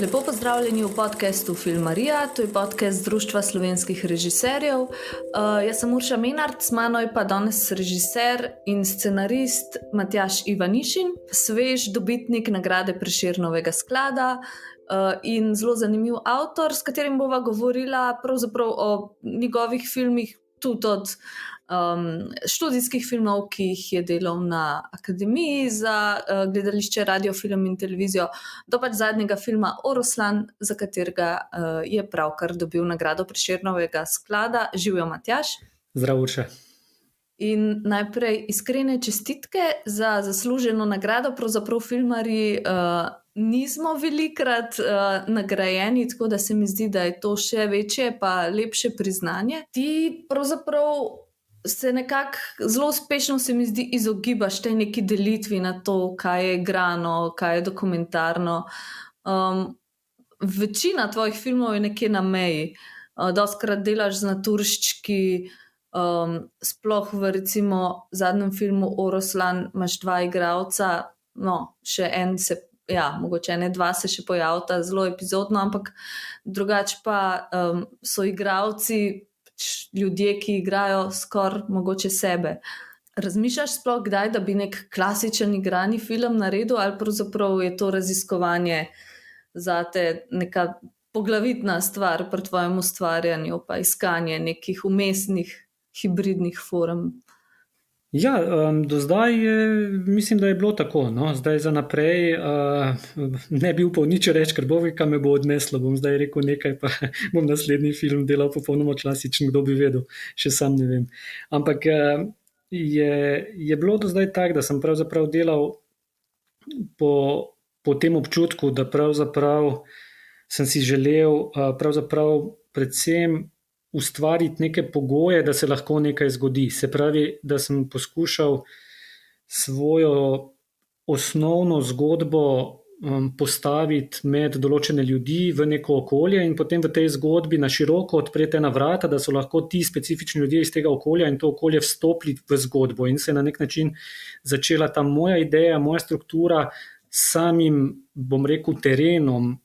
Lepo pozdravljeni v podkastu Filmarija, to je podcast Društva slovenskih režiserjev. Jaz sem Urša Menard, z mano je pa danes režiser in scenarist Matjaž Ivanišin, svež dobitnik nagrade Prešernovega sklada in zelo zanimiv avtor, s katerim bova govorila pravzaprav o njegovih filmih, tudi od študijskih filmov, ki jih je delal na Akademiji za gledališče, radio, film in televizijo, do pač zadnjega filma Oroslan, za katerega je pravkar dobil nagrado Prešernovega sklada. Živjo, Matjaž. Zdrav, Urša. In najprej iskrene čestitke za zasluženo nagrado. Pravzaprav filmarji nismo velikrat nagrajeni, tako da se mi zdi, da je to še večje pa lepše priznanje. Ti pravzaprav se nekako zelo uspešno, se mi zdi, izogibaš tej neki delitvi na to, kaj je igrano, kaj je dokumentarno. Večina tvojih filmov je nekje na meji. Dostikrat delaš z naturščki, sploh v recimo zadnjem filmu Oroslan imaš 2 igralca, še en se, mogoče ene 2 se še pojavita zelo epizodno, ampak drugače pa so igralci ljudje, ki igrajo skoraj mogoče sebe. Razmišljaš sploh kdaj, da bi nek klasičen igrani film naredil, ali pravzaprav je to raziskovanje zate neka poglavitna stvar pri tvojem ustvarjanju, pa iskanje nekih umestnih hibridnih form? Do zdaj mislim, da je bilo tako. Zdaj za naprej ne bi upal nič reči, ker bovika me bo odneslo. Bom zdaj rekel nekaj, pa bom naslednji film delal popolnoma klasičen, kdo bi vedel, še sam ne vem. Ampak je bilo do zdaj tak, da sem pravzaprav delal po tem občutku, da pravzaprav sem si želel pravzaprav predvsem ustvariti neke pogoje, da se lahko nekaj zgodi. Se pravi, da sem poskušal svojo osnovno zgodbo postaviti med določene ljudi v neko okolje in potem v tej zgodbi na široko odpreti ena vrata, da so lahko ti specifični ljudje iz tega okolja in to okolje vstopili v zgodbo in se na nek način začela ta moja ideja, moja struktura samim, bom rekel, terenom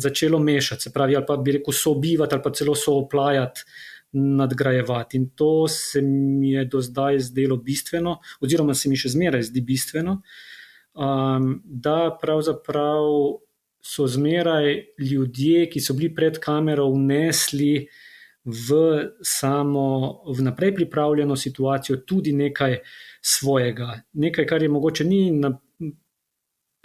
začelo mešati, se pravi, ali pa bi rekel sobivati, ali pa celo sooplajati, nadgrajevati. In to se mi je do zdaj zdelo bistveno, oziroma se mi še zmeraj zdi bistveno, da pravzaprav so zmeraj ljudje, ki so bili pred kamero, vnesli v vnaprej pripravljeno situacijo tudi nekaj svojega. Nekaj, kar je mogoče ni na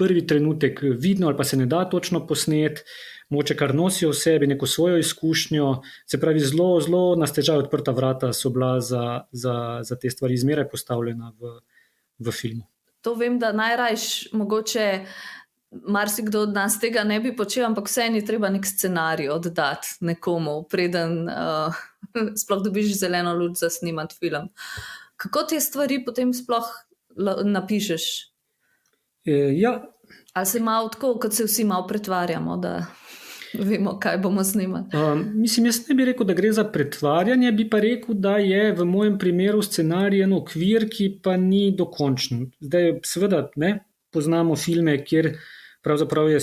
prvi trenutek vidno ali pa se ne da točno posneti, mogoče kar nosijo v sebi neko svojo izkušnjo, se pravi zelo, zelo na stežaj odprta vrata so bila za te stvari zmeraj postavljena v filmu. To vem, da najrajš mogoče marsikdo od nas tega ne bi počel, ampak vseeno je treba nek scenarij oddati nekomu, preden sploh dobiš zeleno luč za snimati film. Kako te stvari potem sploh napišeš? Ali se malo tako, kot se vsi malo pretvarjamo, da vemo, kaj bomo snimali? Mislim, jaz ne bi rekel, da gre za pretvarjanje, bi pa rekel, da je v mojem primeru scenarij en okvir, ki pa ni dokončen. Zdaj, seveda, poznamo filme, kjer pravzaprav je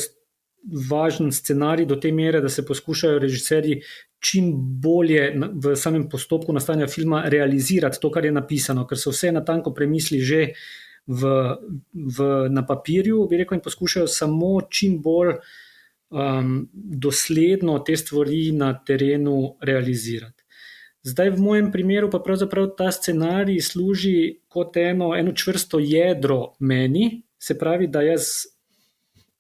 važen scenarij do te mere, da se poskušajo režiserji čim bolje v samem postopku nastajanja filma realizirati to, kar je napisano, ker so vse natanko premisli že na papirju, bi rekel, in poskušajo samo čim bolj dosledno te stvari na terenu realizirati. Zdaj v mojem primeru pa pravzaprav ta scenarij služi kot eno čvrsto jedro meni, se pravi, da jaz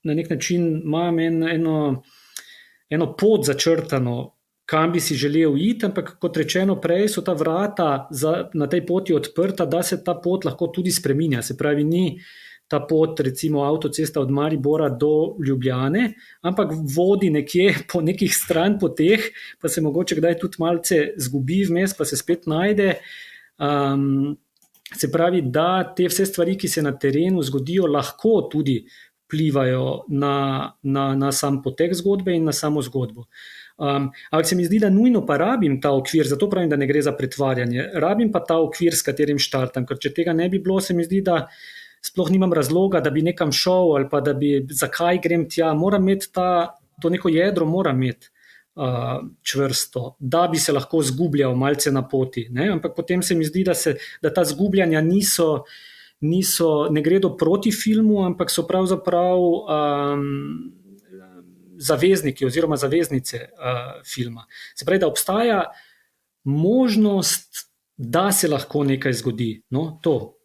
na nek način imam eno pot začrtano, kam bi si želel iti, ampak kot rečeno prej so ta vrata na tej poti odprta, da se ta pot lahko tudi spreminja. Se pravi, ni ta pot recimo avtocesta od Maribora do Ljubljane, ampak vodi nekje po nekih stranpoteh, pa se mogoče kdaj tudi malce zgubi vmes, pa se spet najde. Se pravi, da te vse stvari, ki se na terenu zgodijo, lahko tudi vplivajo na sam potek zgodbe in na samo zgodbo. Ampak se mi zdi, da nujno pa rabim ta okvir, zato pravim, da ne gre za pretvarjanje. Rabim pa ta okvir, s katerim štartam, ker če tega ne bi bilo, se mi zdi, da sploh nimam razloga, da bi nekam šel ali pa da bi, zakaj grem tja. Moram imeti ta to neko jedro mora imeti čvrsto, da bi se lahko zgubljal malce na poti. Ne? Ampak potem se mi zdi, da ta zgubljanja ne gredo proti filmu, ampak so pravzaprav zavezniki oziroma zaveznice filma. Se pravi, da obstaja možnost, da se lahko nekaj zgodi. No, to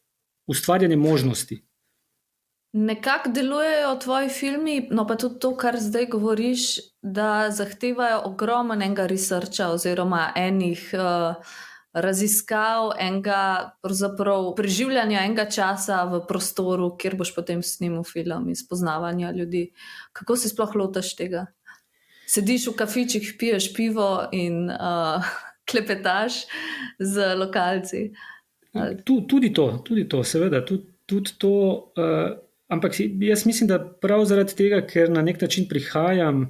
ustvarjanje možnosti. Nekako delujejo tvoji filmi, no pa tudi to, kar zdaj govoriš, da zahtevajo ogromnega researcha oziroma enih raziskav, preživljanja enega časa v prostoru, kjer boš potem snimal film in spoznavanja ljudi. Kako se sploh lotaš tega? Sediš v kafičih, piješ pivo in klepetaš z lokalci? Tudi to, seveda, tudi to. Ampak jaz mislim, da prav zaradi tega, ker na nek način prihajam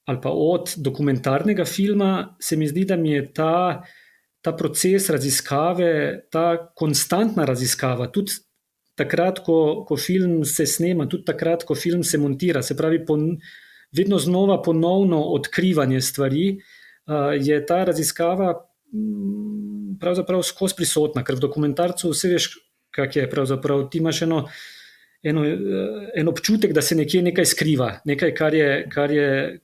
ali pa od dokumentarnega filma, se mi zdi, da mi je ta proces raziskave, ta konstantna raziskava, tudi takrat, ko film se snema, tudi takrat, ko film se montira, se pravi vedno znova ponovno odkrivanje stvari, je ta raziskava pravzaprav skozi prisotna, ker v dokumentarcu vse veš, kak je pravzaprav, ti imaš en občutek, da se nekje nekaj skriva, nekaj,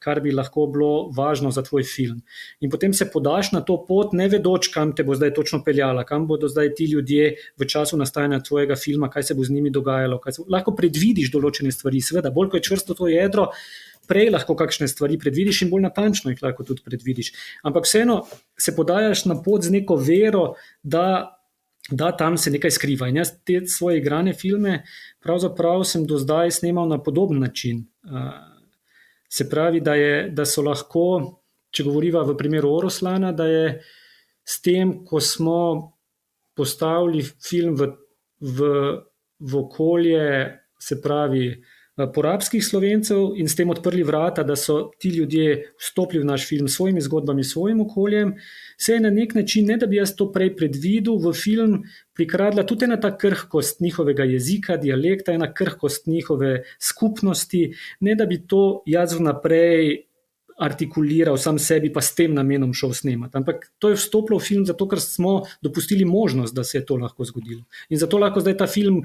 kar bi lahko bilo važno za tvoj film. In potem se podaš na to pot, ne vedoč, kam te bo zdaj točno peljala, kam bodo zdaj ti ljudje v času nastajanja tvojega filma, kaj se bo z njimi dogajalo. Lahko predvidiš določene stvari, seveda, bolj ko je čvrsto to jedro, prej lahko kakšne stvari predvidiš in bolj natančno jih lahko tudi predvidiš. Ampak vseeno se podajaš na pot z neko vero, da tam se nekaj skriva. In jaz te svoje igrane filme pravzaprav sem do zdaj snemal na podoben način. Se pravi, da so lahko, če govoriva v primeru Oroslana, da je s tem, ko smo postavili film v okolje, se pravi, porabskih Slovencev in s tem odprli vrata, da so ti ljudje vstopili v naš film s svojimi zgodbami, s svojim okoljem, se je na nek način, ne da bi jaz to prej predvidel, v film prikradla tudi ena ta krhkost njihovega jezika, dialekta, ena krhkost njihove skupnosti, ne da bi to jaz vnaprej artikuliral sam sebi, pa s tem namenom šel snemati. Ampak to je vstopilo v film zato, ker smo dopustili možnost, da se je to lahko zgodilo. In zato lahko zdaj ta film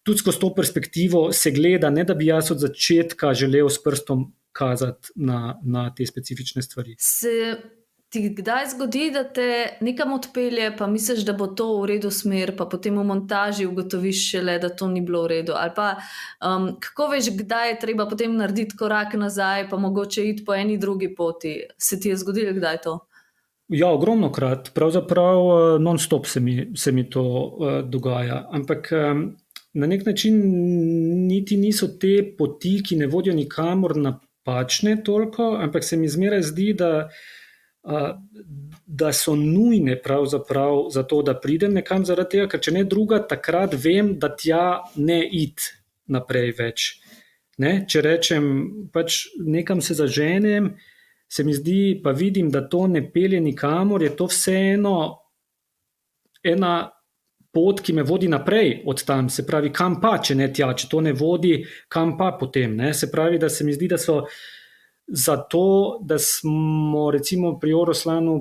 tudi skozi to perspektivo se gleda, ne da bi jaz od začetka želel s prstom kazati na te specifične stvari. Se ti kdaj zgodi, da te nekam odpelje, pa misliš, da bo to v redu smer, pa potem v montaži ugotoviš šele, da to ni bilo v redu? Ali pa kako veš, kdaj je treba potem narediti korak nazaj, pa mogoče iti po eni drugi poti? Se ti je zgodilo kdaj to? Ja, ogromno krat. Pravzaprav non-stop se mi to dogaja. Ampak na nek način niti niso te poti, ki ne vodijo nikamor, napačne toliko, ampak se mi zmeraj zdi, da so nujne pravzaprav za to, da pridem nekam zaradi tega, ker če ne druga, takrat vem, da tja ne iti naprej več. Ne? Če rečem, pač nekam se zaženem, se mi zdi, pa vidim, da to ne pelje nikamor, je to vseeno ena pot, ki me vodi naprej od tam, se pravi, kam pa, če ne tja, če to ne vodi, kam pa potem, ne? Se pravi, da se mi zdi, da so zato, da smo recimo pri Oroslanu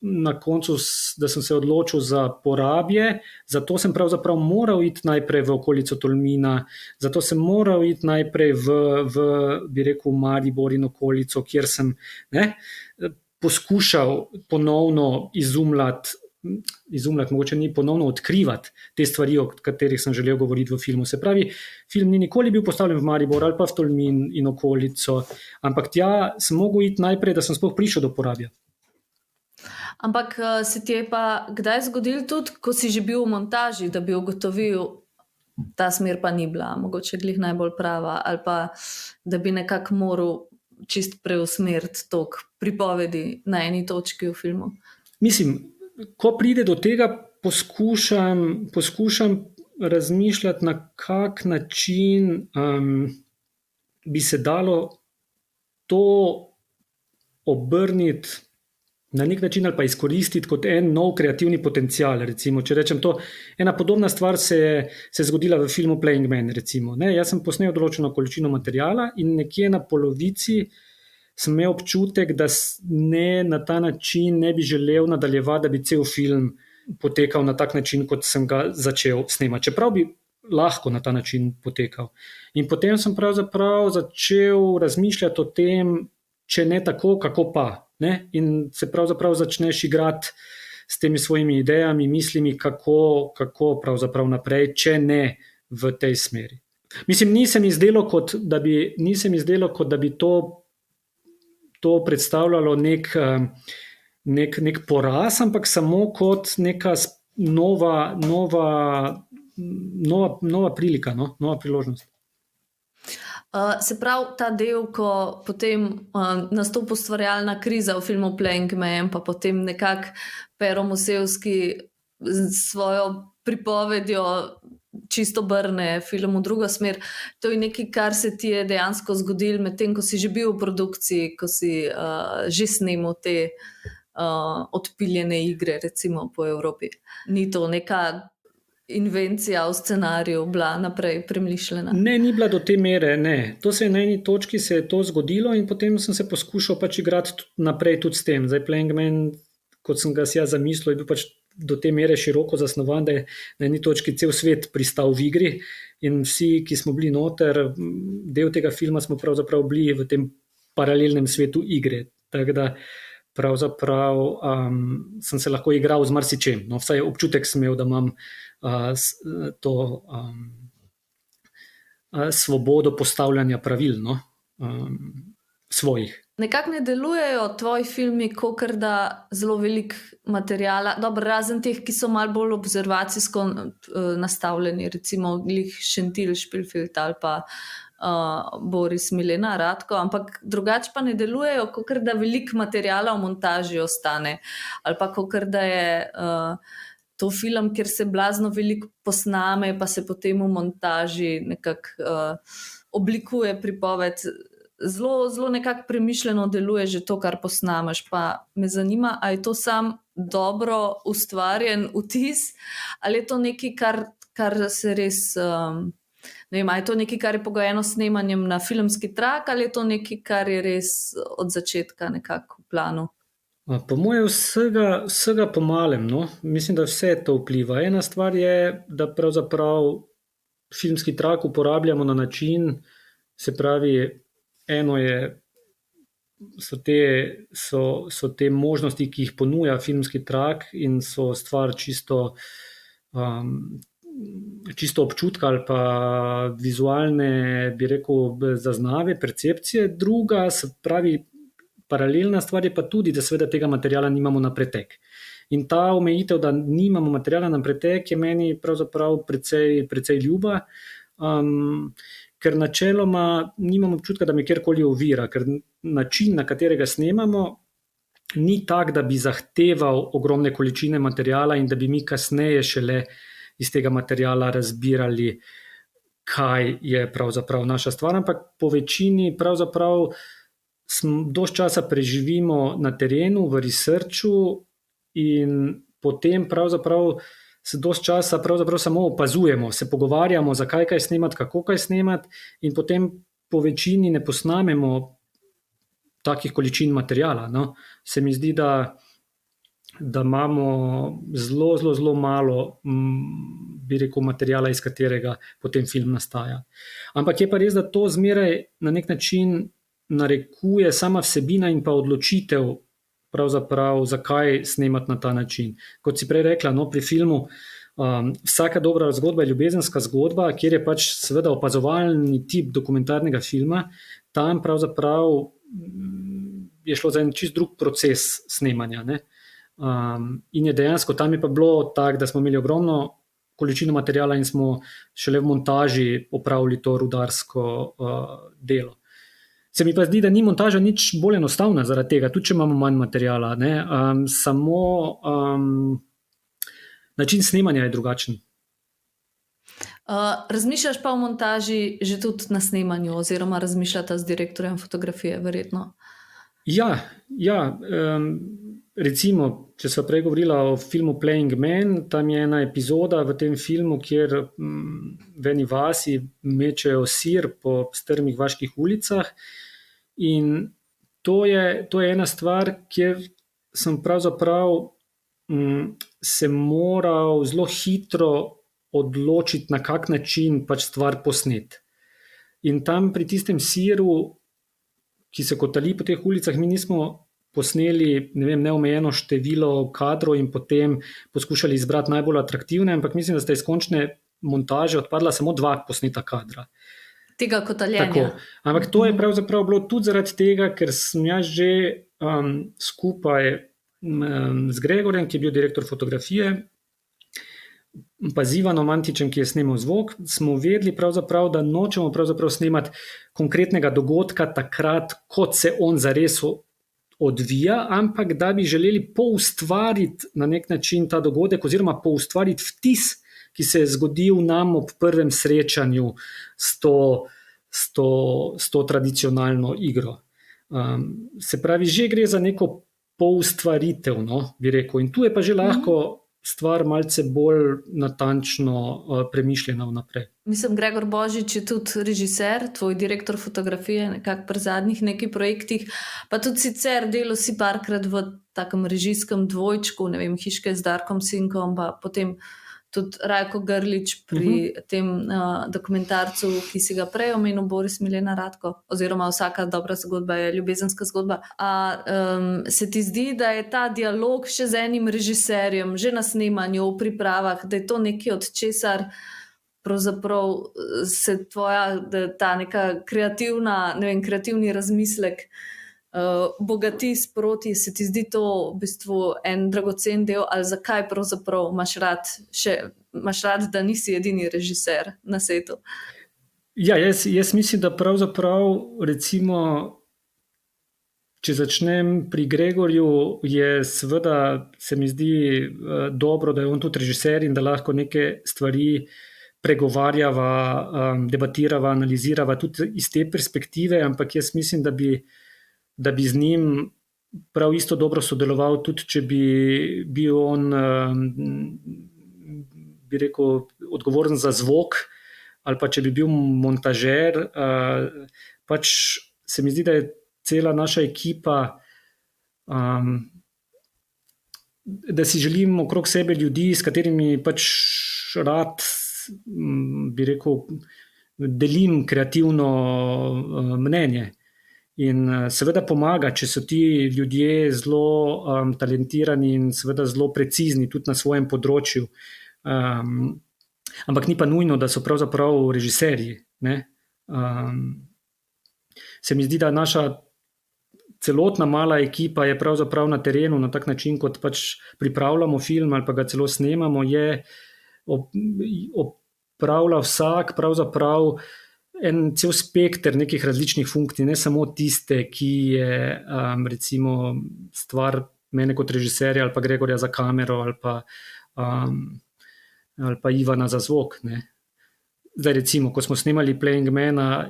na koncu, da sem se odločil za Porabje, zato sem pravzaprav moral iti najprej v okolico Tolmina, zato sem moral iti najprej v bi rekel, Maribor in okolico, kjer sem poskušal ponovno izumljati, mogoče ni ponovno odkrivati te stvari, o katerih sem želel govoriti v filmu. Se pravi, film ni nikoli bil postavljen v Maribor ali pa v Tolmin in okolico, ampak tja sem mogel iti najprej, da sem sploh prišel do Porabja. Ampak se ti je pa kdaj zgodilo tudi, ko si že bil v montaži, da bi ugotovil, ta smer pa ni bila, mogoče glih najbolj prava, ali pa da bi nekako moral čist preusmeriti tok pripovedi na eni točki v filmu? Mislim, ko pride do tega, poskušam razmišljati, na kak način bi se dalo to obrniti na nek način ali pa izkoristiti kot en nov kreativni potencial. Recimo, če rečem to, ena podobna stvar se je zgodila v filmu Playing Man. Recimo, ne? Jaz sem posnel določeno količino materiala in nekje na polovici sem imel občutek, da na ta način ne bi želel nadaljevati, da bi cel film potekal na tak način, kot sem ga začel snemati. Čeprav bi lahko na ta način potekal. In potem sem pravzaprav začel razmišljati o tem, če ne tako, kako pa. Ne? In se pravzaprav začneš igrati s temi svojimi idejami, mislimi, kako pravzaprav naprej, če ne v tej smeri. Mislim, ni se mi zdelo, kot da bi to predstavljalo nek poraz, ampak samo kot neka nova prilika, no? Nova priložnost. Se pravi, ta del, ko potem nastopi ustvarjalna kriza v filmu Playing Man, pa potem nekako Pero Musevski s svojo pripovedjo čisto obrne film v drugo smer. To je nekaj, kar se ti je dejansko zgodilo medtem, ko si že bil v produkciji, ko si že snemal te odpiljene igre, recimo po Evropi. Ni to neka invencija v scenariju bila naprej premišljena? Ne, ni bila do te mere, ne. To se je na eni točki se je to zgodilo in potem sem se poskušal pač igrati naprej tudi s tem. Zdaj Playing Man, kot sem ga si jaz zamislil, je bil pač do te mere široko zasnovan, da je na eni točki cel svet pristal v igri in vsi, ki smo bili noter, del tega filma smo pravzaprav bili v tem paralelnem svetu igre. Tako da pravzaprav sem se lahko igral z marsičem. No, vsaj občutek sem imel, da imam to svobodo postavljanja pravil, no, svojih. Nekako ne delujejo tvoji filmi, kakor da zelo veliko materijala, dobro, razen teh, ki so malo bolj observacijsko nastavljeni, recimo glih Šentil, Špilfeld ali pa Boris, Milena, Ratko, ampak drugače pa ne delujejo, kakor da veliko materijala v montaži ostane, ali pa kakor da je to film, kjer se blazno veliko posname, pa se potem v montaži nekako oblikuje pripoved. Zelo nekako premišljeno deluje že to, kar posnameš. Pa me zanima, ali je to sam dobro ustvarjen vtis, ali je to nekaj, kar se res, ne vem, ali je to nekaj, kar je pogojeno s snemanjem na filmski trak, ali je to nekaj, kar je res od začetka nekako v planu? Po moje vsega pomalem, no. Mislim, da vse to vpliva. Ena stvar je, da pravzaprav filmski trak uporabljamo na način, se pravi, eno so te možnosti, ki jih ponuja filmski trak in so stvar čisto občutka ali pa vizualne, bi rekel, zaznave, percepcije. Druga, se pravi, paralelna stvar je pa tudi, da seveda tega materijala nimamo na pretek. In ta omejitev, da nimamo materijala na pretek, je meni pravzaprav precej ljuba, ker načeloma nimam občutka, da me kjerkoli ovira, ker način, na katerega snemamo, ni tak, da bi zahteval ogromne količine materijala in da bi mi kasneje šele iz tega materijala razbirali, kaj je pravzaprav naša stvar, ampak po večini pravzaprav dosti časa preživimo na terenu, v researchu in potem pravzaprav se dosti časa pravzaprav samo opazujemo, se pogovarjamo, zakaj kaj snemati, kako kaj snemati in potem po večini ne posnamemo takih količin materijala. No. Se mi zdi, da imamo zelo malo, bi rekel, materijala, iz katerega potem film nastaja. Ampak je pa res, da to zmeraj na nek način narekuje sama vsebina in pa odločitev pravzaprav, zakaj snemati na ta način. Kot si prej rekla, no, pri filmu vsaka dobra zgodba je ljubezenska zgodba, kjer je pač seveda opazovalni tip dokumentarnega filma, tam pravzaprav je šlo za en čist drug proces snemanja. Ne? In je dejansko, tam je pa bilo tako, da smo imeli ogromno količino materijala in smo šele v montaži opravili to rudarsko delo. Se mi pa zdi, da ni montaža nič bolj enostavna zaradi tega, tudi če imamo manj materijala. Ne? Samo način snemanja je drugačen. Razmišljaš pa o montaži že tudi na snemanju oziroma razmišljata z direktorjem fotografije, verjetno? Ja, recimo, če sva prej govorila o filmu Playing Man, tam je ena epizoda v tem filmu, kjer v eni vasi mečejo sir po strmih vaških ulicah in to je ena stvar, kjer sem pravzaprav se moral zelo hitro odločiti, na kak način pač stvar posnet. In tam pri tistem siru, ki se kotali po teh ulicah, mi nismo posneli, ne vem, neomejeno število kadrov in potem poskušali izbrati najbolj atraktivne, ampak mislim, da sta iz končne montaže odpadla samo 2 posneta kadra. Tega kotaljenja. Tako. Ampak to je pravzaprav bilo tudi zaradi tega, ker sem jaz že skupaj z Gregorjem, ki je bil direktor fotografije, pa z Ivanom Antičem, ki je snemal zvok, smo vedeli pravzaprav, da nočemo pravzaprav snemati konkretnega dogodka takrat, kot se on zares odvija, ampak da bi želeli poustvariti na nek način ta dogodek oziroma poustvariti vtis, ki se je zgodil nam ob prvem srečanju s to tradicionalno igro. Se pravi, že gre za neko poustvaritev, no, bi rekel. In tu je pa že lahko stvar malce bolj natančno premišljena vnaprej. Mislim, Gregor Božič je tudi režiser, tvoj direktor fotografije, nekako pri zadnjih nekaj projektih, pa tudi sicer delal si parkrat v takem režijskem dvojčku, ne vem, Hiške z Darkom Sinkom, pa potem tudi Rajko Grlič pri tem dokumentarcu, ki si ga prej omenil, Boris Milena Radko, oziroma Vsaka dobra zgodba je ljubezenska zgodba. Se ti zdi, da je ta dialog še z enim režiserjem, že na snemanju, v pripravah, da je to nekaj od česar pravzaprav se ta neka kreativna, ne vem, kreativni razmislek bogati sproti, se ti zdi to v bistvu en dragocen del, ali zakaj pravzaprav imaš rad, da nisi edini režiser na svetu? Ja, jaz mislim, da pravzaprav recimo, če začnem pri Gregorju, je seveda, se mi zdi dobro, da je on tudi režiser in da lahko neke stvari pregovarjava, debatirava, analizirava tudi iz te perspektive, ampak jaz mislim, da bi z njim prav isto dobro sodeloval, tudi če bi bil on, bi rekel, odgovoren za zvok, ali pa če bi bil montažer. Pač se mi zdi, da je cela naša ekipa, da si želim okrog sebe ljudi, s katerimi pač rad, bi rekel, delim kreativno mnenje. In seveda pomaga, če so ti ljudje zelo talentirani in seveda zelo precizni tudi na svojem področju. Ampak ni pa nujno, da so pravzaprav režiserji, ne. Se mi zdi, da naša celotna mala ekipa je pravzaprav na terenu na tak način, kot pač pripravljamo film ali pa ga celo snemamo, je opravlja vsak pravzaprav en cel spekter nekih različnih funkcij, ne samo tiste, ki je recimo stvar mene kot režiserja ali pa Gregorja za kamero ali pa Ivana za zvok, ne. Zdaj recimo, ko smo snemali Playing Mana,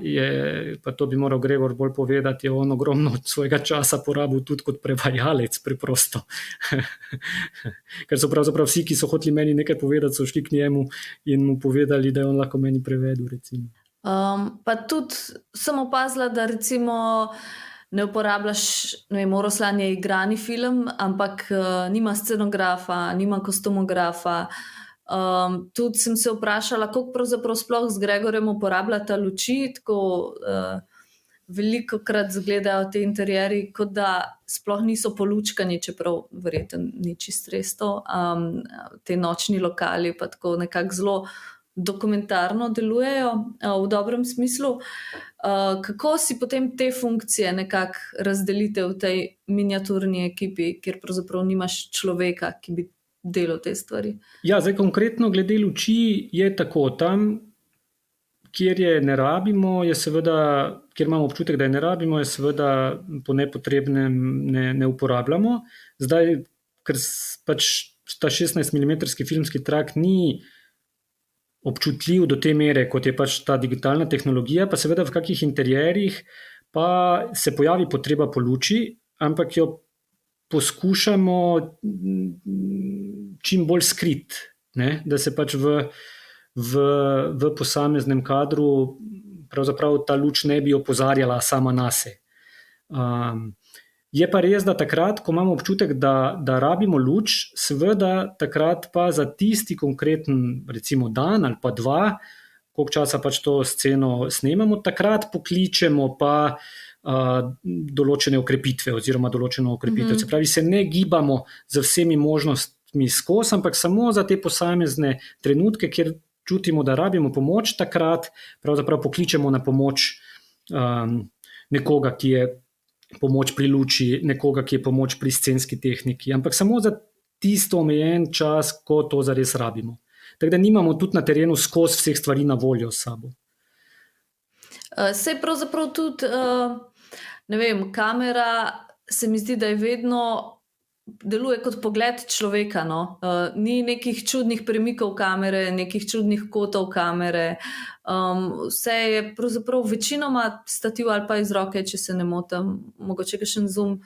pa to bi moral Gregor bolj povedati, je on ogromno svojega časa porabil tudi kot prevajalec preprosto. Ker so pravzaprav vsi, ki so hoteli meni nekaj povedati, so šli k njemu in mu povedali, da je on lahko meni prevedel, recimo. Pa tudi sem opazila, da recimo ne uporabljaš, ne vem, Oroslan je igrani film, ampak nima scenografa, nima kostumografa. Tudi sem se vprašala, koliko pravzaprav sploh z Gregorjem uporabljata luči, tako velikokrat izgledajo te interierji, kot da sploh niso polučkani, čeprav verjetno ni čisto res to. Te nočni lokali pa tako nekako zelo dokumentarno delujejo v dobrem smislu. Kako si potem te funkcije nekako razdelite v tej miniaturni ekipi, kjer pravzaprav nimaš človeka, ki bi delal te stvari? Ja, zdaj konkretno glede luči je tako. Tam, kjer je ne rabimo, je seveda, kjer imamo občutek, da je ne rabimo, je seveda po nepotrebnem ne uporabljamo. Zdaj, ker pač ta 16 mm filmski trak ni občutljiv do te mere, kot je pač ta digitalna tehnologija, pa seveda v kakih interierjih pa se pojavi potreba po luči, ampak jo poskušamo čim bolj skrit, ne? Da se pač v posameznem kadru pravzaprav ta luč ne bi opozarjala sama nase. Je pa res, da takrat, ko imamo občutek, da rabimo luč, seveda takrat pa za tisti konkreten, recimo dan ali pa dva, koliko časa pač to sceno snemamo, takrat pokličemo pa določene okrepitve oziroma določeno okrepitev. Se pravi, se ne gibamo z vsemi možnostmi skozi, ampak samo za te posamezne trenutke, kjer čutimo, da rabimo pomoč, takrat pravzaprav pokličemo na pomoč nekoga, ki je pomoč pri luči, nekoga, ki je pomoč pri scenski tehniki, ampak samo za tisto omejen čas, ko to zares rabimo. Tako da nimamo tudi na terenu skozi vseh stvari na voljo s sabo. Sej pravzaprav tudi, ne vem, kamera se mi zdi, da je vedno deluje kot pogled človeka, no. Ni nekih čudnih premikov kamere, nekih čudnih kotov kamere. Vse je pravzaprav večinoma stativ ali pa iz roke, če se ne motim, mogoče kakšen zoom.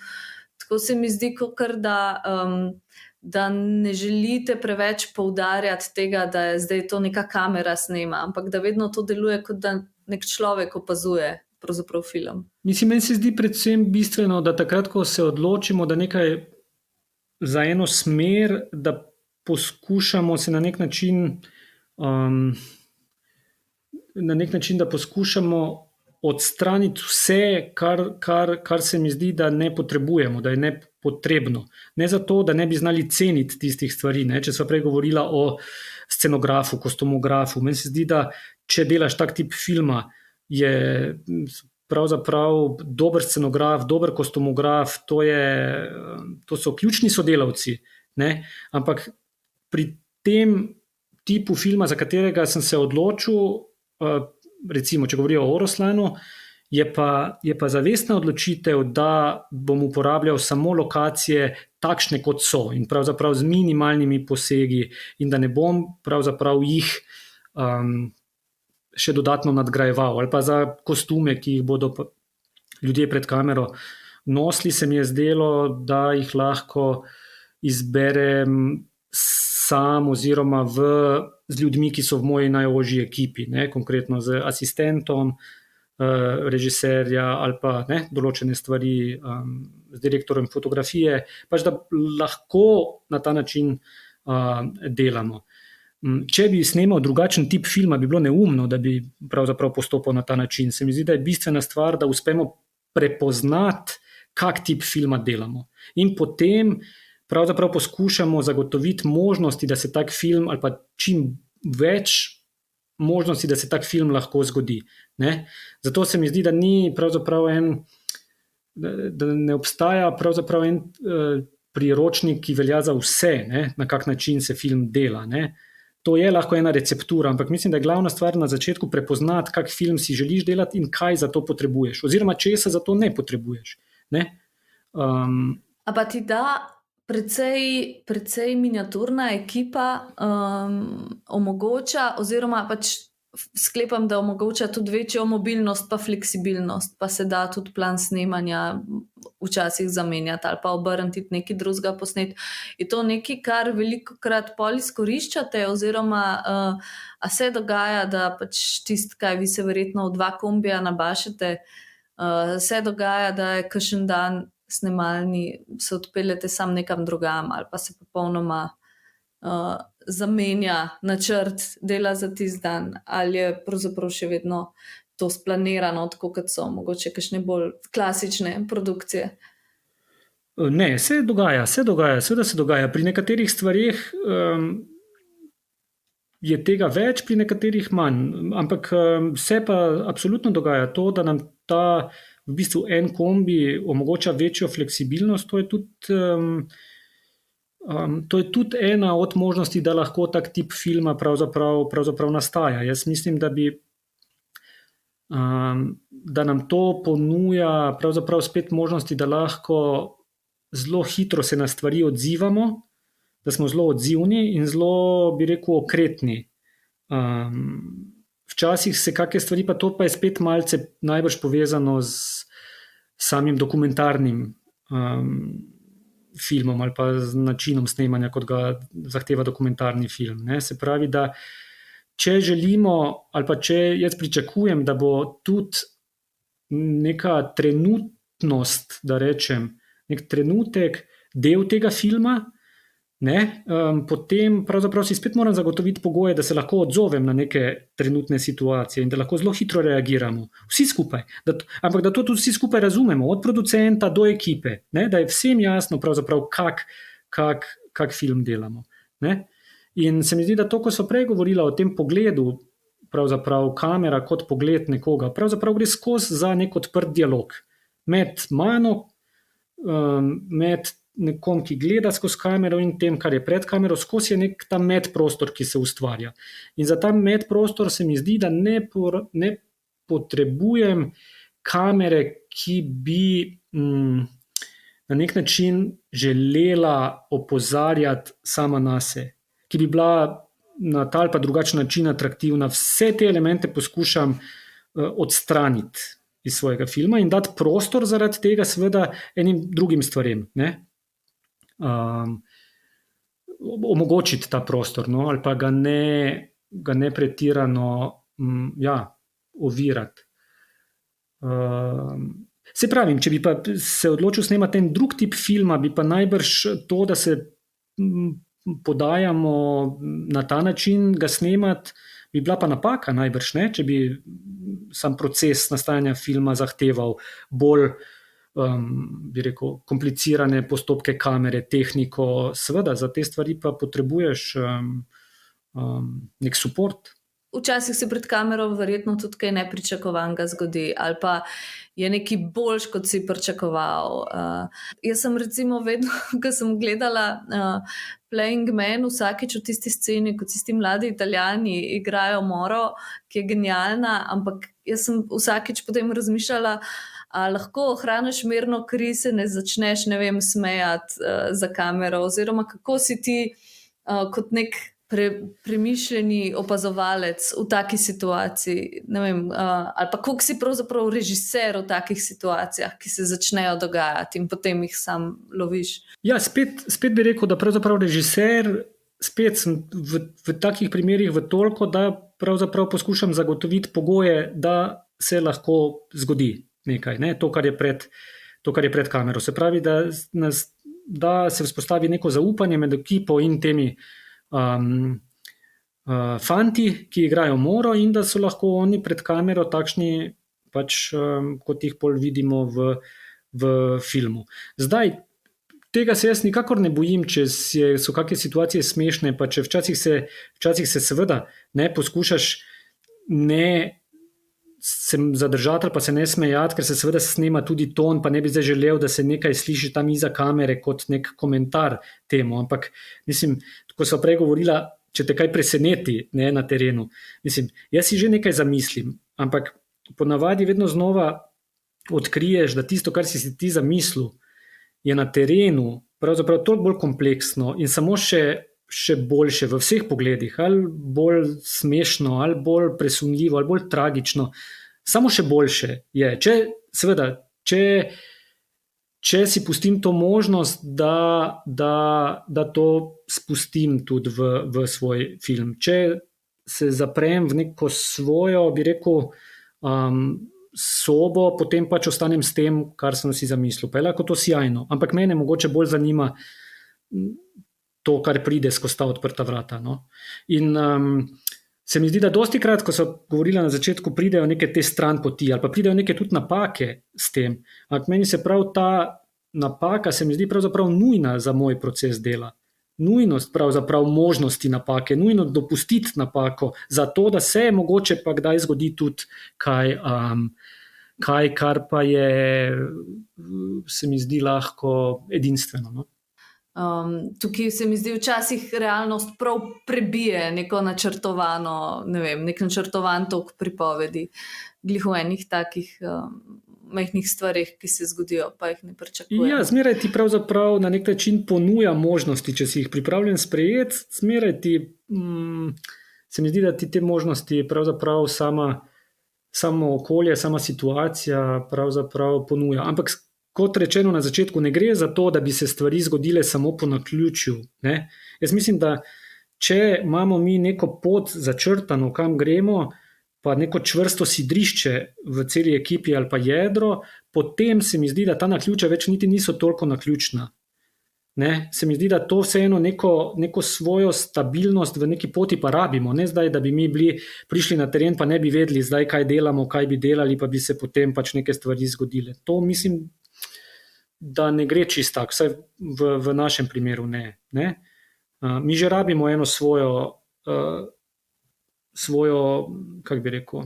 Tako se mi zdi, kakor da ne želite preveč poudarjati tega, da je zdaj to neka kamera snema, ampak da vedno to deluje, kot da nek človek opazuje pravzaprav film. Mislim, meni se zdi predvsem bistveno, da takrat, ko se odločimo, da nekaj za eno smer, da poskušamo se na nek način da poskušamo odstraniti vse, kar se mi zdi, da ne potrebujemo, da je nepotrebno. Ne zato, da ne bi znali ceniti tistih stvari, ne? Če sva prej govorila o scenografu, kostumografu. Meni se zdi, da če delaš tak tip filma, je pravzaprav dober scenograf, dober kostumograf, to so ključni sodelavci, ne? Ampak pri tem tipu filma, za katerega sem se odločil, recimo, če govorijo o Oroslanu, je pa zavestna odločitev, da bom uporabljal samo lokacije takšne, kot so, in pravzaprav z minimalnimi posegi, in da ne bom pravzaprav jih še dodatno nadgrajeval, ali pa za kostume, ki jih bodo ljudje pred kamero nosili, se mi je zdelo, da jih lahko izberem sam oziroma z ljudmi, ki so v moji najožji ekipi, ne? Konkretno z asistentom režiserja ali pa določene stvari z direktorjem fotografije, pač da lahko na ta način delamo. Če bi snemal drugačen tip filma, bi bilo neumno, da bi pravzaprav postopal na ta način. Se mi zdi, da je bistvena stvar, da uspemo prepoznati, kak tip filma delamo. In potem pravzaprav poskušamo zagotoviti možnosti, da se tak film, ali pa čim več možnosti, da se tak film lahko zgodi, ne? Zato se mi zdi, da ni pravzaprav da ne obstaja pravzaprav en priročnik, ki velja za vse, ne? Na kak način se film dela, ne? To je lahko ena receptura, ampak mislim, da je glavna stvar na začetku prepoznati, kak film si želiš delati in kaj za to potrebuješ, oziroma česa za to ne potrebuješ, ne? A pa ti da precej miniaturna ekipa omogoča, oziroma pač sklepam, da omogoča tudi večjo mobilnost pa fleksibilnost, pa se da tudi plan snemanja včasih zamenjati ali pa obrniti nekaj drugega posnet. Je to nekaj, kar velikokrat pol izkoriščate, oziroma a se dogaja, da pač kaj vi se verjetno v 2 kombija nabašete, se dogaja, da je kakšen dan snemalni, se odpeljete sam nekam drugam ali pa se popolnoma zamenja načrt dela za tisti dan, ali je pravzaprav še vedno to splanirano, tako kot so mogoče kakšne bolj klasične produkcije? Ne, se dogaja, seveda se dogaja. Pri nekaterih stvareh je tega več, pri nekaterih manj, ampak se pa absolutno dogaja to, da nam ta v bistvu en kombi omogoča večjo fleksibilnost. To je tudi ena od možnosti, da lahko tak tip filma pravzaprav nastaja. Jaz mislim, da nam to ponuja pravzaprav spet možnosti, da lahko zelo hitro se na stvari odzivamo, da smo zelo odzivni in zelo, bi rekel, okretni. Včasih se kakšne stvari, pa to pa je spet malce najbrž povezano z samim dokumentarnim filmom ali pa z načinom snemanja, kot ga zahteva dokumentarni film. Ne? Se pravi, da če želimo, ali pa če jaz pričakujem, da bo tudi neka trenutnost, da rečem, nek trenutek del tega filma, potem pravzaprav si spet moram zagotoviti pogoje, da se lahko odzovem na neke trenutne situacije in da lahko zelo hitro reagiramo. Vsi skupaj. Ampak da to tudi vsi skupaj razumemo, od producenta do ekipe, da je vsem jasno, pravzaprav, kak film delamo. In se mi zdi, da to, ko so prej govorila o tem pogledu, pravzaprav kamera kot pogled nekoga, pravzaprav gre skozi za nek odprt dialog med mano, med nekom, ki gleda skozi kamero in tem, kar je pred kamero, skozi je nek ta medprostor, ki se ustvarja. In za ta medprostor se mi zdi, da ne potrebujem kamere, ki bi na nek način želela opozarjati sama nase, ki bi bila na ta ali pa drugačen način atraktivna. Vse te elemente poskušam odstraniti iz svojega filma in dati prostor zaradi tega seveda enim drugim stvarem, omogočiti ta prostor, ali pa ga ne pretirano ovirati. Se pravim, če bi pa se odločil snemati en drug tip filma, bi pa najbrž to, da se podajamo na ta način ga snemati, bi bila pa napaka najbrž, če bi sam proces nastajanja filma zahteval bolj bi rekel, komplicirane postopke kamere, tehniko, seveda za te stvari pa potrebuješ nek support. Včasih se pred kamero verjetno tudi kaj nepričakovanega zgodi ali pa je nekaj boljš, kot si pričakoval. Jaz sem recimo vedno, ko sem gledala Playing Man, vsakič v tisti sceni, ko tisti mladi Italijani igrajo Moro, ki je genialna, ampak jaz sem vsakič potem razmišljala, lahko ohraniš mirno kri, se ne začneš, smejati za kamero, oziroma kako si ti kot nek premišljeni opazovalec v taki situaciji, ali pa koliko si pravzaprav režiser v takih situacijah, ki se začnejo dogajati in potem jih sam loviš. Ja, spet bi rekel, da pravzaprav režiser, spet sem v takih primerih v toliko, da pravzaprav poskušam zagotoviti pogoje, da se lahko zgodi nekaj, to, kar je pred kamero. Se pravi, da se vzpostavi neko zaupanje med ekipo in temi fanti, ki igrajo Moro, in da so lahko oni pred kamero takšni, kot jih pol vidimo v filmu. Zdaj, tega se jaz nikakor ne bojim, če so kakšne situacije smešne, pa če včasih se seveda poskušaš se zadržati ali pa se ne smejati, ker se seveda snema tudi ton, pa ne bi zdaj želel, da se nekaj sliši tam iza kamere kot nek komentar temu, ampak mislim, ko so prej govorila, če te kaj preseneti na terenu, mislim, jaz si že nekaj zamislim, ampak ponavadi vedno znova odkriješ, da tisto, kar si ti zamislil, je na terenu pravzaprav toliko bolj kompleksno in samo še boljše v vseh pogledih, ali bolj smešno, ali bolj presunljivo, ali bolj tragično, samo še boljše je. Če si pustim to možnost, da to spustim tudi v svoj film. Če se zaprem v neko svojo, bi rekel, sobo, potem ostanem s tem, kar sem si zamislil. Pa je lahko to sjajno, ampak mene mogoče bolj zanima to, kar pride skozi ta odprta vrata. In se mi zdi, da dostikrat, ko so govorila na začetku, pridejo neke te stranpoti ali pa pridejo neke tudi napake s tem. Ampak meni se prav ta napaka se mi zdi pravzaprav nujna za moj proces dela. Nujnost pravzaprav možnosti napake, nujno dopustiti napako, zato da se mogoče pa kdaj zgodi tudi kaj, kar pa je, se mi zdi lahko edinstveno. Tukaj se mi zdi včasih realnost prav prebije neko načrtovano, nek načrtovan tok pripovedi, glih v enih takih majhnih stvarih, ki se zgodijo, pa jih ne pričakujem. Ja, zmeraj ti pravzaprav na nek način ponuja možnosti, če si jih pripravljen sprejeti, zmeraj ti, se mi zdi, da ti te možnosti pravzaprav samo okolje, sama situacija pravzaprav ponuja. Ampak kot rečeno na začetku, ne gre za to, da bi se stvari zgodile samo po naključju. Ne? Jaz mislim, da če imamo mi neko pot začrtano, kam gremo, pa neko čvrsto sidrišče v celi ekipi ali pa jedro, potem se mi zdi, da ta naključja več niti niso toliko naključna. Ne? Se mi zdi, da to vseeno neko svojo stabilnost v neki poti pa rabimo. Ne zdaj, da bi mi prišli na teren, pa ne bi vedeli zdaj, kaj delamo, kaj bi delali, pa bi se potem pač neke stvari zgodile. To mislim, da ne gre čisto tako, vsaj v našem primeru ne. Mi že rabimo eno svojo, kako bi rekel.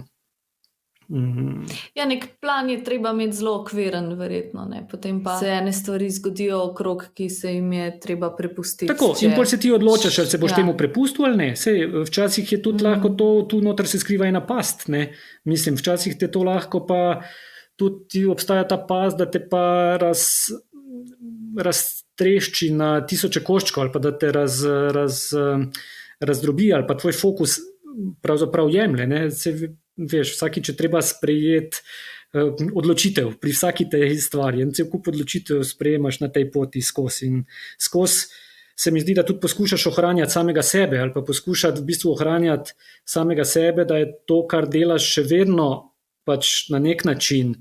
Ja, nek plan je treba imeti zelo okviren, verjetno. Ne? Potem pa se ene stvari zgodijo okrog, ki se jim je treba prepustiti. Tako, in potem se ti odločaš, ali se boš temu prepustil ali ne. Sej, včasih je tudi lahko to, tu noter se skriva ena past. Ne? Mislim, včasih te to lahko pa tudi obstaja ta past, da te pa raztrešči na tisoče koščkov ali pa da te razdrobi ali pa tvoj fokus pravzaprav jemlje. Ne? Veš, vsakič je treba sprejeti odločitev pri vsaki tej stvari. En cel kup odločitev sprejemaš na tej poti skozi. In skozi se mi zdi, da tudi poskušaš ohranjati samega sebe ali pa poskušati v bistvu ohranjati samega sebe, da je to, kar delaš, še vedno pač na nek način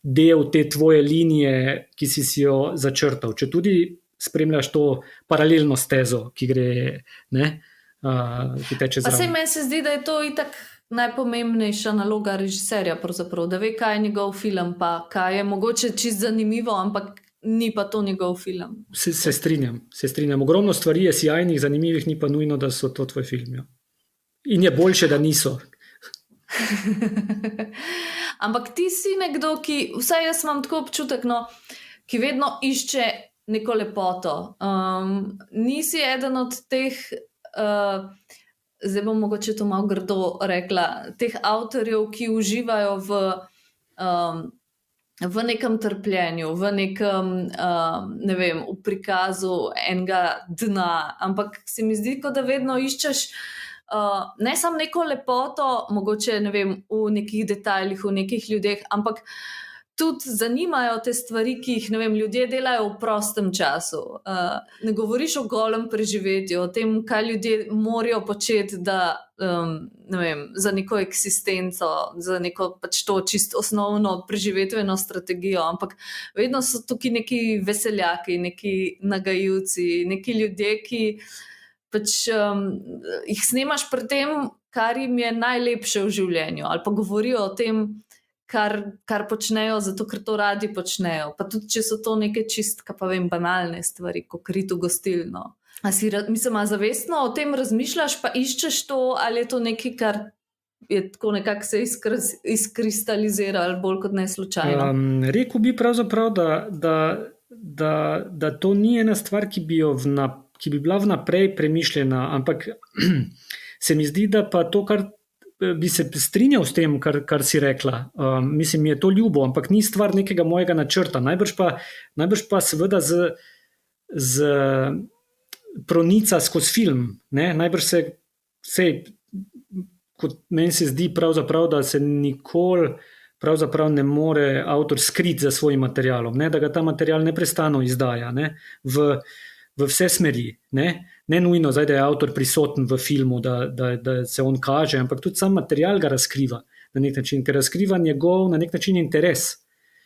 del te tvoje linije, ki si jo začrtal. Če tudi spremljaš to paralelno stezo, ki gre, ki teče zraven. Pa sej meni se zdi, da je to itak najpomembnejša naloga režiserja, da ve, kaj je njegov film, pa kaj je mogoče čisto zanimivo, ampak ni pa to njegov film. Se strinjam. Ogromno stvari je sjajnih, zanimivih, ni pa nujno, da so to tvoj film. Ja. In je boljše, da niso. Ampak ti si nekdo, vsaj jaz imam tako občutek, ki vedno išče neko lepoto. Nisi eden od teh... Zdaj bom mogoče to malo grdo rekla, teh avtorjev, ki uživajo v nekem trpljenju, v nekem, v prikazu enega dna, ampak se mi zdi, kot da vedno iščeš ne samo neko lepoto, mogoče v nekih detajlih, v nekih ljudeh, ampak tudi zanimajo te stvari, ki jih ljudje delajo v prostem času. Ne govoriš o golem preživetju, o tem, kaj ljudje morajo početi, da, za neko eksistenco, za neko pač to čisto osnovno preživetveno strategijo, ampak vedno so tukaj neki veseljaki, neki nagajivci, neki ljudje, ki pač jih snemaš pri tem, kar jim je najlepše v življenju, ali pa govorijo o tem, kar počnejo, zato ker to radi počnejo. Pa tudi, če so to neke čist, banalne stvari, kot rit v gostilno. A zavestno o tem razmišljaš, pa iščeš to, ali je to nekaj, kar je tako nekako se izkristaliziralo, bolj kot ne slučajno? Rekel bi pravzaprav, da to ni ena stvar, ki bi bila vnaprej premišljena, ampak se mi zdi, da pa to, kar bi se strinjal s tem, kar si rekla. Mislim, mi je to ljubo, ampak ni stvar nekega mojega načrta. Najbrž pa seveda z pronica skozi film. Ne? Najbrž kot meni se zdi pravzaprav, da se nikoli pravzaprav ne more avtor skriti za svojim materialom, da ga ta material neprestano izdaja, v vse smeri, ne nujno zdaj, da je avtor prisoten v filmu, da se on kaže, ampak tudi sam material ga razkriva na nek način, ker razkriva njegov na nek način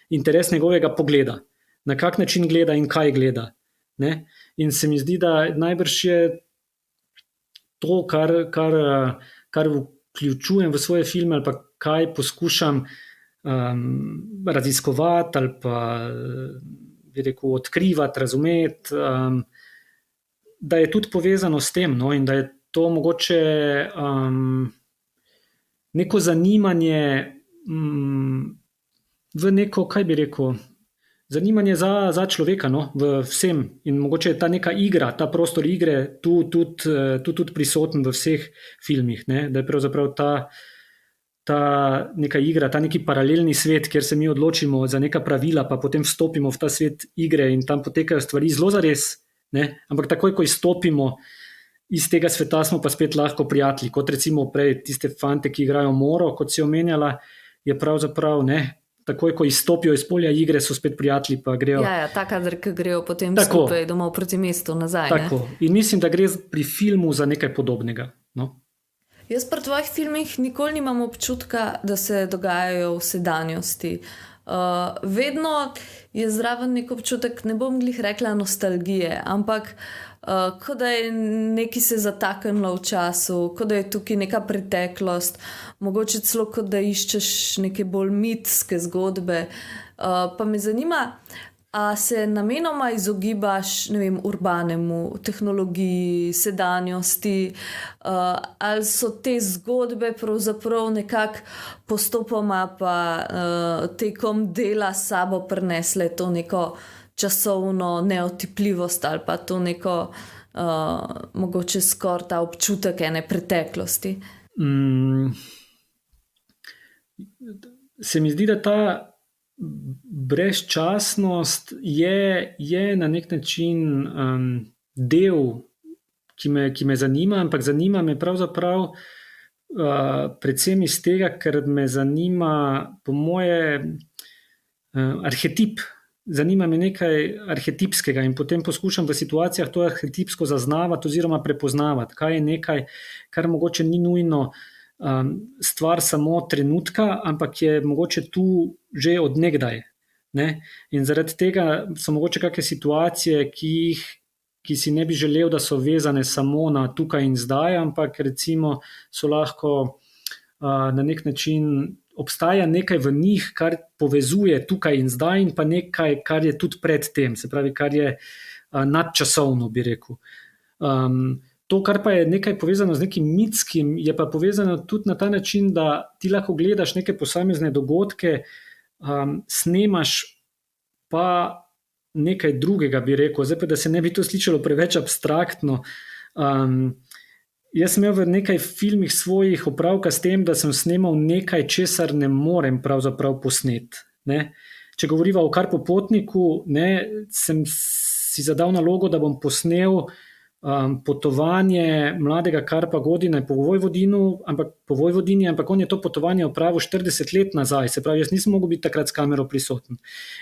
interes njegovega pogleda, na kak način gleda in kaj gleda. Ne? In se mi zdi, da najbrž je to, kar vključujem v svoje filme ali pa kaj poskušam raziskovati ali pa bi rekel, odkrivati, razumeti, da je tudi povezano s tem, in da je to mogoče neko zanimanje v neko, kaj bi rekel, zanimanje za človeka, v vsem. In mogoče je ta neka igra, ta prostor igre tu tudi prisoten v vseh filmih, da je pravzaprav ta neka igra, ta neki paralelni svet, kjer se mi odločimo za neka pravila, pa potem vstopimo v ta svet igre in tam potekajo stvari zelo zares. Ampak takoj, ko izstopimo iz tega sveta, smo pa spet lahko prijatelji, kot recimo prej tiste fante, ki igrajo Moro, kot si omenjala, je pravzaprav takoj, ko izstopijo iz polja igre, so spet prijatelji, pa grejo. Ja, ta kadr, ki grejo potem Tako. skupaj domov proti mestu nazaj. Tako. In mislim, da gre pri filmu za nekaj podobnega. No? Jaz pri tvojih filmih nikoli nimam občutka, da se dogajajo v sedanjosti. Vedno je zraven nek občutek, ne bom glih rekla nostalgije, ampak kot da je nekaj se zataknilo v času, kot da je tukaj neka preteklost, mogoče celo kot da iščeš neke bolj mitske zgodbe. Pa me zanima, a se namenoma izogibaš, ne vem, urbanemu, tehnologiji, sedanjosti, ali so te zgodbe pravzaprav nekako postopoma pa tekom dela s sabo prinesle to neko časovno neotipljivost ali pa to neko mogoče skoraj ta občutek ene preteklosti? Se mi zdi, da ta brezčasnost je na nek način del, ki me zanima, ampak zanima me pravzaprav predvsem iz tega, ker me zanima, po moje, arhetip. Zanima me nekaj arhetipskega in potem poskušam v situacijah to arhetipsko zaznavati oziroma prepoznavati, kaj je nekaj, kar mogoče ni nujno stvar samo trenutka, ampak je mogoče tu že od nekdaj. Ne? In zaradi tega so mogoče kakšne situacije, ki si ne bi želel, da so vezane samo na tukaj in zdaj, ampak recimo so lahko na nek način, obstaja nekaj v njih, kar povezuje tukaj in zdaj, in pa nekaj, kar je tudi pred tem, se pravi, kar je nadčasovno, bi rekel. To, kar pa je nekaj povezano z nekim mitskim, je pa povezano tudi na ta način, da ti lahko gledaš neke posamezne dogodke, snemaš pa nekaj drugega, bi rekel. Zdaj pa, da se ne bi to slišalo preveč abstraktno. Jaz sem imel v nekaj filmih svojih opravka s tem, da sem snemal nekaj, česar ne morem pravzaprav posneti. Ne? Če govoriva o Karpu Potniku, sem si zadal nalogo, da bom posnel potovanje mladega Karpa Godina po Vojvodini, ampak on je to potovanje opravil 40 let nazaj, se pravi, jaz nisem mogel biti takrat s kamero prisoten.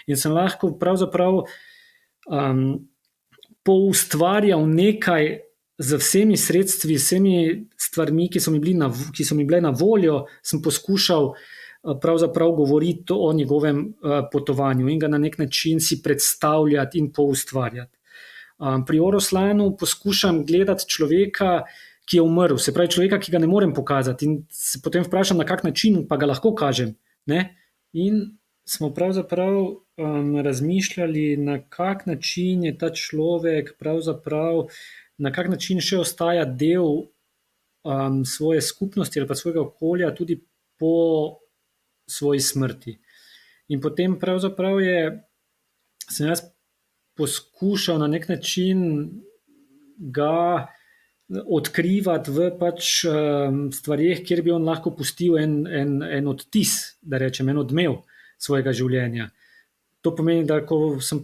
In sem lahko pravzaprav poustvarjal nekaj z vsemi sredstvi, vsemi stvarmi, ki so mi bile na voljo, sem poskušal pravzaprav govoriti o njegovem potovanju in ga na nek način si predstavljati in poustvarjati. Pri Oroslanu poskušam gledati človeka, ki je umrl, se pravi človeka, ki ga ne morem pokazati, in se potem vprašam, na kak način pa ga lahko kažem. Ne? In smo pravzaprav razmišljali, na kak način je ta človek pravzaprav, na kak način še ostaja del svoje skupnosti ali pa svojega okolja tudi po svoji smrti. In potem pravzaprav sem jaz poskušal na nek način ga odkrivati v stvarih, kjer bi on lahko pustil en odtis, da rečem, en odmev svojega življenja. To pomeni, da ko sem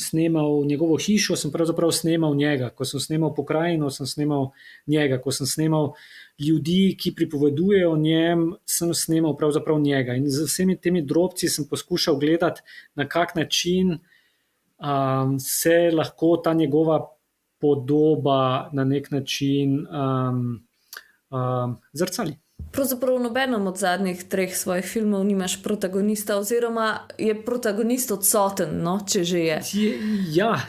snemal njegovo hišo, sem pravzaprav snemal njega. Ko sem snemal pokrajino, sem snemal njega. Ko sem snemal ljudi, ki pripovedujejo o njem, sem snemal pravzaprav njega. In z vsemi temi drobci sem poskušal gledati, na kak način se lahko ta njegova podoba na nek način zrcali. Pravzaprav v nobenem od zadnjih 3 svojih filmov nimaš protagonista, oziroma je protagonist odsoten, no, če že je. Ja,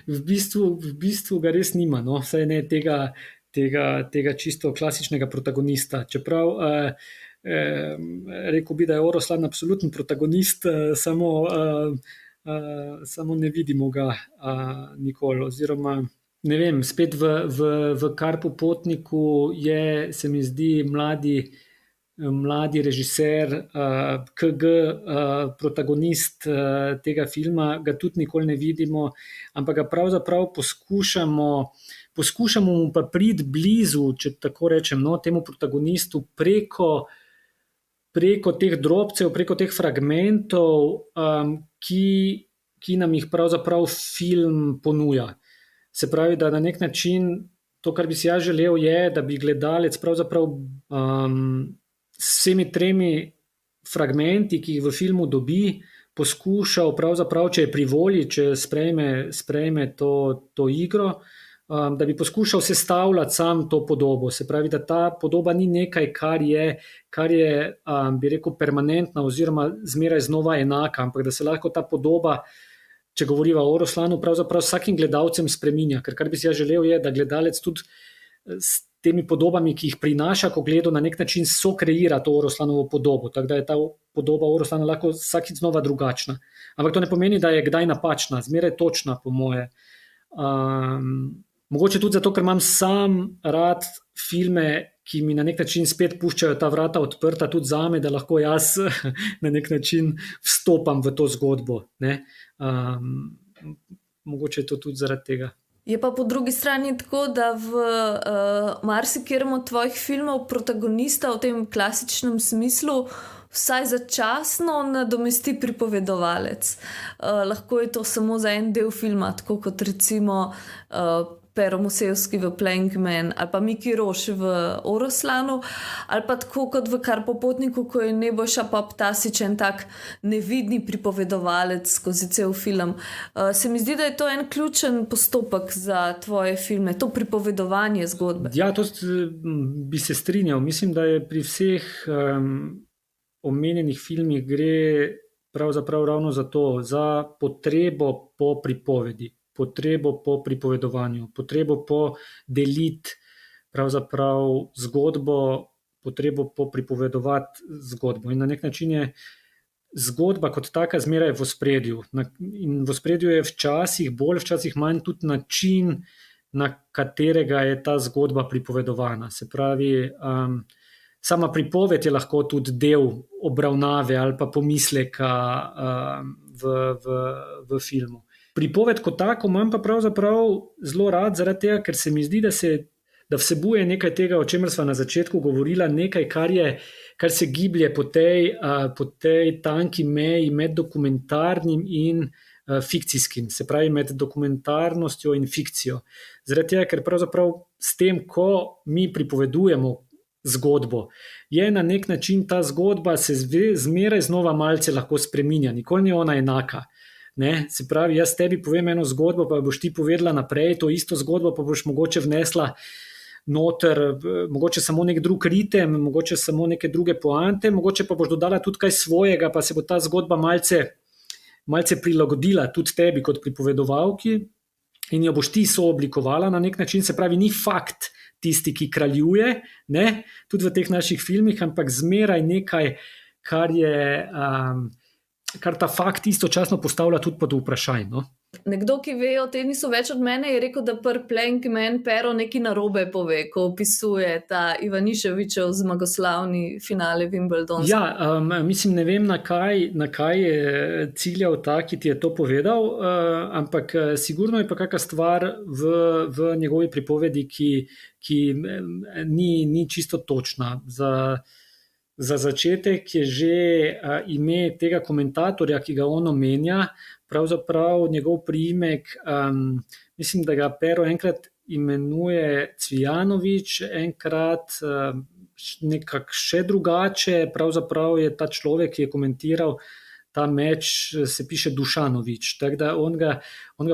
v bistvu ga res nima, no, vsaj ne tega čisto klasičnega protagonista. Čeprav rekel bi, da je Oroslan absoluten protagonist, samo ne vidimo ga nikoli, oziroma ne vem, spet v Karpu Potniku je, se mi zdi, mladi režiser, KG, protagonist tega filma, ga tudi nikoli ne vidimo, ampak ga pravzaprav poskušamo mu pa priti blizu, če tako rečem, no, temu protagonistu preko teh drobcev, preko teh fragmentov, ki nam jih pravzaprav film ponuja. Se pravi, da na nek način to, kar bi si jaz želel, je, da bi gledalec pravzaprav s vsemi 3 fragmenti, ki jih v filmu dobi, poskušal pravzaprav, če je pri volji, če sprejme to igro, da bi poskušal sestavljati sam to podobo. Se pravi, da ta podoba ni nekaj, kar je bi rekel, permanentna oziroma zmeraj znova enaka, ampak da se lahko ta podoba, če govoriva o Ruslanu, pravzaprav s vsakim gledalcem spreminja. Ker kar bi si jaz želel je, da gledalec tudi s temi podobami, ki jih prinaša, ko gleda na nek način sokreira to Ruslanovo podobo, tako da je ta podoba Ruslana lahko vsakič znova drugačna. Ampak to ne pomeni, da je kdaj napačna, zmeraj točna, po moje. Mogoče tudi zato, ker imam sam rad filme, ki mi na nek način spet puščajo ta vrata odprta tudi zame, da lahko jaz na nek način vstopam v to zgodbo. Ne? Mogoče je to tudi zaradi tega. Je pa po drugi strani tako, da v marsikaterem od tvojih filmov protagonista v tem klasičnem smislu vsaj začasno nadomesti pripovedovalec. Lahko je to samo za en del filma, tako kot recimo Pero Musevski v Playing Man ali pa Miki Roš v O Ruslanu, ali pa tako kot v Kar popotniku, ko je Nebojša Pop-Tasić en tak nevidni pripovedovalec skozi cel film. Se mi zdi, da je to en ključen postopek za tvoje filme, to pripovedovanje zgodbe. Ja, to bi se strinjal. Mislim, da je pri vseh omenjenih filmih gre pravzaprav ravno za to, za potrebo po pripovedi, potrebo po pripovedovanju, potrebo po deliti pravzaprav zgodbo, potrebo po pripovedovati zgodbo. In na nek način je zgodba kot taka zmeraj v ospredju. In v ospredju je včasih bolj, včasih manj tudi način, na katerega je ta zgodba pripovedovana. Se pravi, sama pripoved je lahko tudi del obravnave ali pa pomisleka v filmu. Pripoved kot tako imam pa pravzaprav zelo rad zaradi tega, ker se mi zdi, da vsebuje nekaj tega, o čemer sva na začetku govorila, nekaj, kar se giblje po tej tanki meji med dokumentarnim in fikcijskim, se pravi med dokumentarnostjo in fikcijo. Zaradi tega, ker pravzaprav s tem, ko mi pripovedujemo zgodbo, je na nek način ta zgodba se zmeraj znova malce lahko spreminja, nikoli ni ona enaka. Ne? Se pravi, jaz tebi povem eno zgodbo, pa boš ti povedala naprej to isto zgodbo, pa boš mogoče vnesla noter, mogoče samo nek drug ritem, mogoče samo neke druge poante, mogoče pa boš dodala tudi kaj svojega, pa se bo ta zgodba malce prilagodila tudi tebi kot pripovedovalki in jo boš ti sooblikovala na nek način. Se pravi, ni fakt tisti, ki kraljuje, ne? Tudi v teh naših filmih, ampak zmeraj nekaj, kar ta fakt istočasno postavlja tudi pod vprašaj. No? Nekdo, ki ve o tenisu več od mene, je rekel, da pri Playing Man Pero nekaj narobe pove, ko opisuje ta Ivaniševićev zmagoslavni finale Wimbledona. Ja, mislim, ne vem, na kaj je ciljal ta, ki ti je to povedal, ampak sigurno je pa kakšna stvar v njegovi pripovedi, ki ni čisto točna. Za začetek je že ime tega komentatorja, ki ga on omenja, pravzaprav njegov priimek, mislim, da ga Pero enkrat imenuje Cvijanović, enkrat nekako še drugače, pravzaprav je ta človek, ki je komentiral ta meč, se piše Dušanović, tako da on ga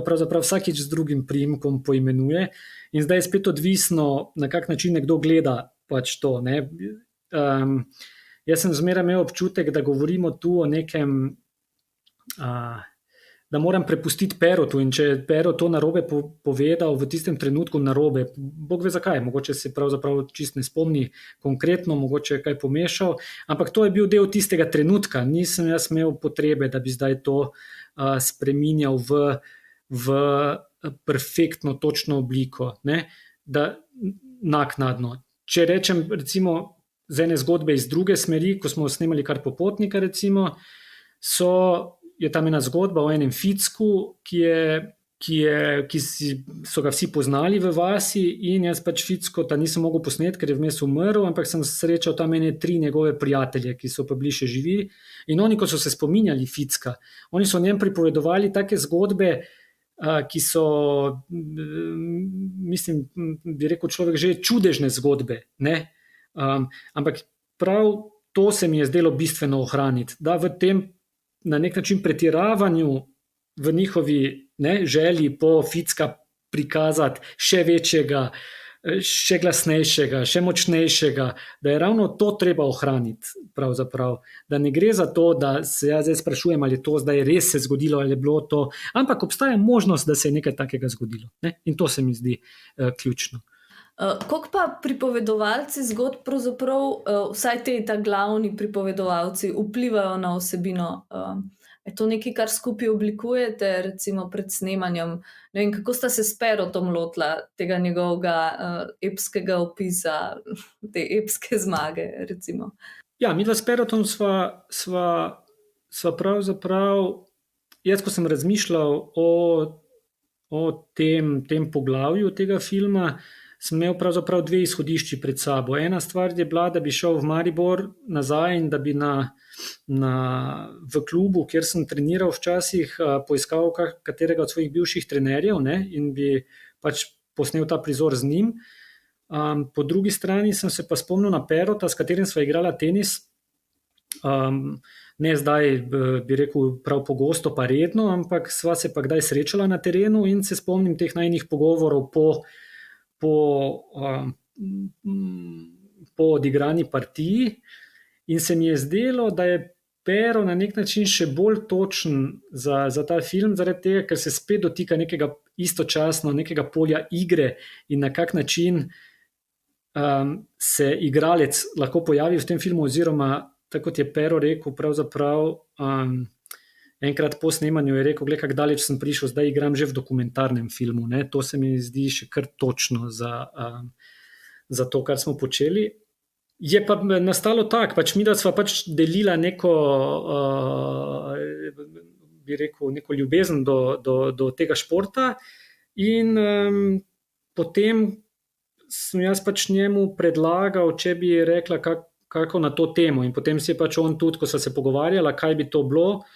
pravzaprav vsakič z drugim priimkom poimenuje in zdaj je spet odvisno, na kak način nekdo gleda pač to, ne. Jaz sem zmeraj imel občutek, da govorimo tu o nekem, da moram prepustiti Perotu in če je Pero to narobe povedal v tistem trenutku narobe, Bog ve zakaj, mogoče se pravzaprav čist ne spomni konkretno, mogoče je kaj pomešal, ampak to je bil del tistega trenutka, nisem jaz imel potrebe, da bi zdaj to spreminjal v perfektno, točno obliko, ne, da naknadno. Če rečem recimo z ene zgodbe iz druge smeri, ko smo snemali Kar popotnika recimo, je tam ena zgodba o enem ficku, ki so ga vsi poznali v vasi in jaz pač Fickota nisem mogel posneti, ker je vmes umrl, ampak sem srečal tam ene 3 njegove prijatelje, ki so pa bili še živi in oni, ko so se spominjali Ficka, oni so o njem pripovedovali take zgodbe, ki so, mislim, bi rekel človek že čudežne zgodbe, ne? Ampak prav to se mi je zdelo bistveno ohraniti, da v tem na nek način pretiravanju v njihovi želji po Ficka prikazati še večjega, še glasnejšega, še močnejšega, da je ravno to treba ohraniti pravzaprav, da ne gre za to, da se jaz zdaj sprašujem, ali je to zdaj res se zgodilo, ali je bilo to, ampak obstaja možnost, da se je nekaj takega zgodilo, in to se mi zdi ključno. Koliko pa pripovedovalci zgodb pravzaprav, vsaj ta glavni pripovedovalci, vplivajo na vsebino? Je to nekaj, kar skupaj oblikujete, recimo pred snemanjem? Ne vem, kako sta se s Perotom lotila tega njegovega epskega opisa, te epske zmage, recimo? Ja, midva s Perotom sva pravzaprav, jaz ko sem razmišljal o tem poglavju tega filma, sem imel pravzaprav dve izhodišči pred sabo. Ena stvar je bila, da bi šel v Maribor nazaj in da bi v klubu, kjer sem treniral včasih, poiskal katerega od svojih bivših trenerjev in bi pač posnel ta prizor z njim. Po drugi strani sem se pa spomnil na Perota, s katerim sva igrala tenis. Ne zdaj, bi rekel, prav pogosto pa redno, ampak sva se pa kdaj srečala na terenu in se spomnim teh najnih pogovorov po odigrani partiji in se mi je zdelo, da je Pero na nek način še bolj točen za ta film, zaradi tega, ker se spet dotika nekega istočasno, nekega polja igre in na kak način se igralec lahko pojavi v tem filmu, oziroma tako kot je Pero rekel, pravzaprav enkrat po snemanju je rekel, glej, kako daleč sem prišel, zdaj igram že v dokumentarnem filmu. To se mi zdi še kar točno za to, kar smo počeli. Je pa nastalo tako, pač mi da sva pač delila neko, bi rekel, neko ljubezen do tega športa in potem sem jaz pač njemu predlagal, če bi rekla kako na to temo, in potem si je pač on tudi, ko sva se pogovarjala, kaj bi to bilo,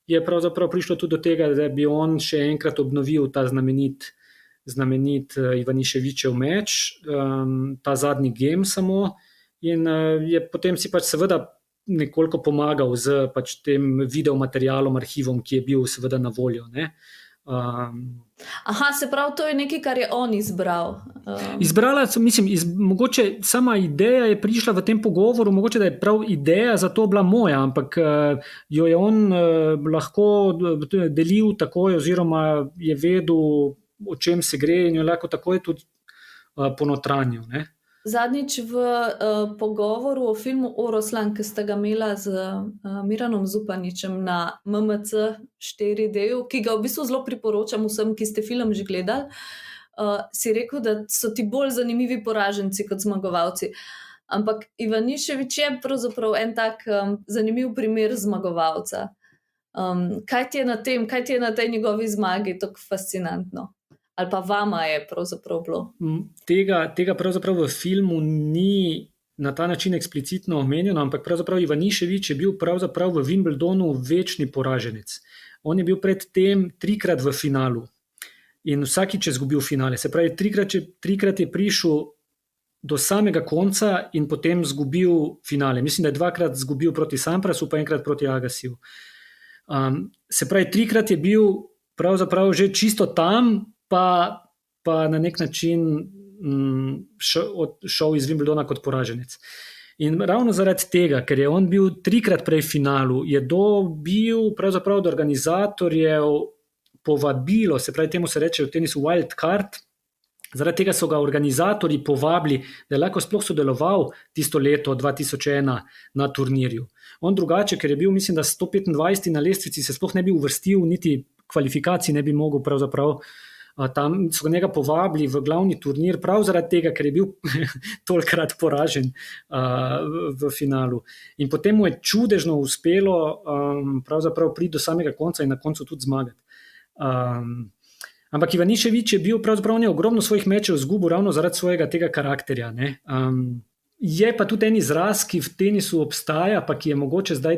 je pravzaprav prišlo tudi do tega, da bi on še enkrat obnovil ta znamenit Ivaniševićev meč, ta zadnji game samo, in je potem si pač seveda nekoliko pomagal z pač tem videomaterialom, arhivom, ki je bil seveda na voljo. Aha, se pravi, to je nekaj, kar je on izbral. Izbrala, mislim, mogoče sama ideja je prišla v tem pogovoru, mogoče da je prav ideja za to bila moja, ampak jo je on lahko delil takoj, oziroma je vedel, o čem se gre, in jo lahko takoj tudi ponotranil. Zadnjič v pogovoru o filmu Oroslan, ki sta ga imela z Miranom Zupaničem na MMC 4D, ki ga v bistvu zelo priporočam vsem, ki ste film že gledali, si rekel, da so ti bolj zanimivi poraženci kot zmagovalci. Ampak Ivanišević je pravzaprav en tak zanimiv primer zmagovalca. Kaj ti je na tej njegovi zmagi tako fascinantno? Ali pa vama je pravzaprav bilo? Tega pravzaprav v filmu ni na ta način eksplicitno omenjeno, ampak pravzaprav Ivanišević je bil pravzaprav v Wimbledonu večni poraženec. On je bil predtem 3-krat v finalu in vsakič je izgubil finale. Se pravi, 3-krat je prišel do samega konca in potem izgubil finale. Mislim, da je 2-krat izgubil proti Samprasu, pa 1-krat proti Agassiju. Se pravi, 3-krat je bil pravzaprav že čisto tam, pa na nek način šel iz Wimbledona kot poraženec. In ravno zaradi tega, ker je on bil 3-krat prej v finalu, je dobil pravzaprav od organizatorjev povabilo, se pravi, temu se reče v tenisu wild card. Zaradi tega so ga organizatorji povabili, da je lahko sploh sodeloval tisto leto 2001 na turnirju. On drugače, ker je bil, mislim, da 125 na lestvici, se sploh ne bi uvrstil, niti kvalifikacij ne bi mogel pravzaprav. Tam so njega povabili v glavni turnir prav zaradi tega, ker je bil tolikrat poražen v finalu. In potem mu je čudežno uspelo pravzaprav priti do samega konca in na koncu tudi zmagati. Ampak Ivanišević je bil pravzaprav ogromno svojih mečev izgubil ravno zaradi svojega tega karakterja. Je pa tudi en izraz, ki v tenisu obstaja, pa ki je mogoče zdaj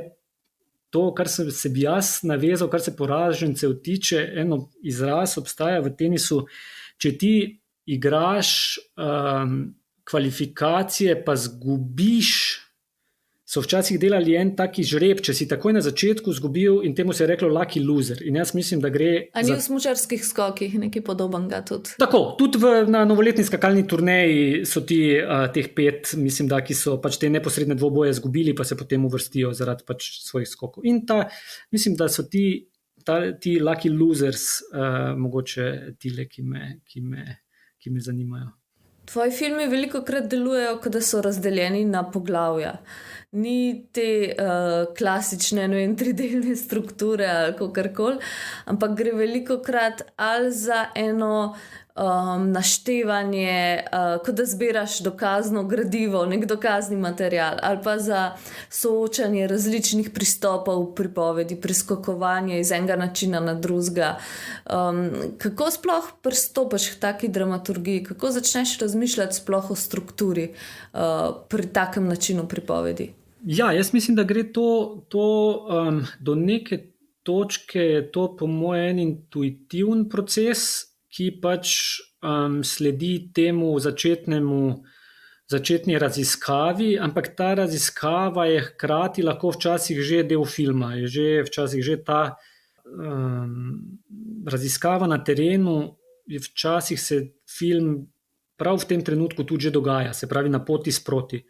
to, kar se bi jaz navezal, kar se poražencev tiče, eno izraz obstaja v tenisu, če ti igraš kvalifikacije, pa zgubiš so včasih delali en taki žreb, če si takoj na začetku izgubil in temu se je reklo lucky loser. In jaz mislim, da gre A ni v smučarskih skokih nekaj podobnega tudi? Tako, tudi na novoletni skakalni turneji so teh 5, mislim, da ki so pač te neposredne dvoboje izgubili, pa se potem uvrstijo zaradi pač svojih skokov. In mislim, da so ti lucky losers mogoče tile, ki me zanimajo. Tvoji filmi velikokrat delujejo, kot da so razdeljeni na poglavja. Ni te klasične, ne vem, tridelne strukture ali kakorkoli, ampak gre velikokrat ali za eno naštevanje, kot da zbiraš dokazno gradivo, nek dokazni material, ali pa za soočanje različnih pristopov v pripovedi, preskakovanje iz enega načina na drugega. Kako sploh pristopiš k taki dramaturgiji? Kako začneš razmišljati sploh o strukturi pri takem načinu pripovedi? Ja, jaz mislim, da gre to do neke točke, je to po mojem en intuitiven proces, ki pač sledi temu začetni raziskavi, ampak ta raziskava je hkrati lahko včasih že del filma, je že včasih že ta raziskava na terenu, včasih se film prav v tem trenutku tudi že dogaja, se pravi na poti sproti.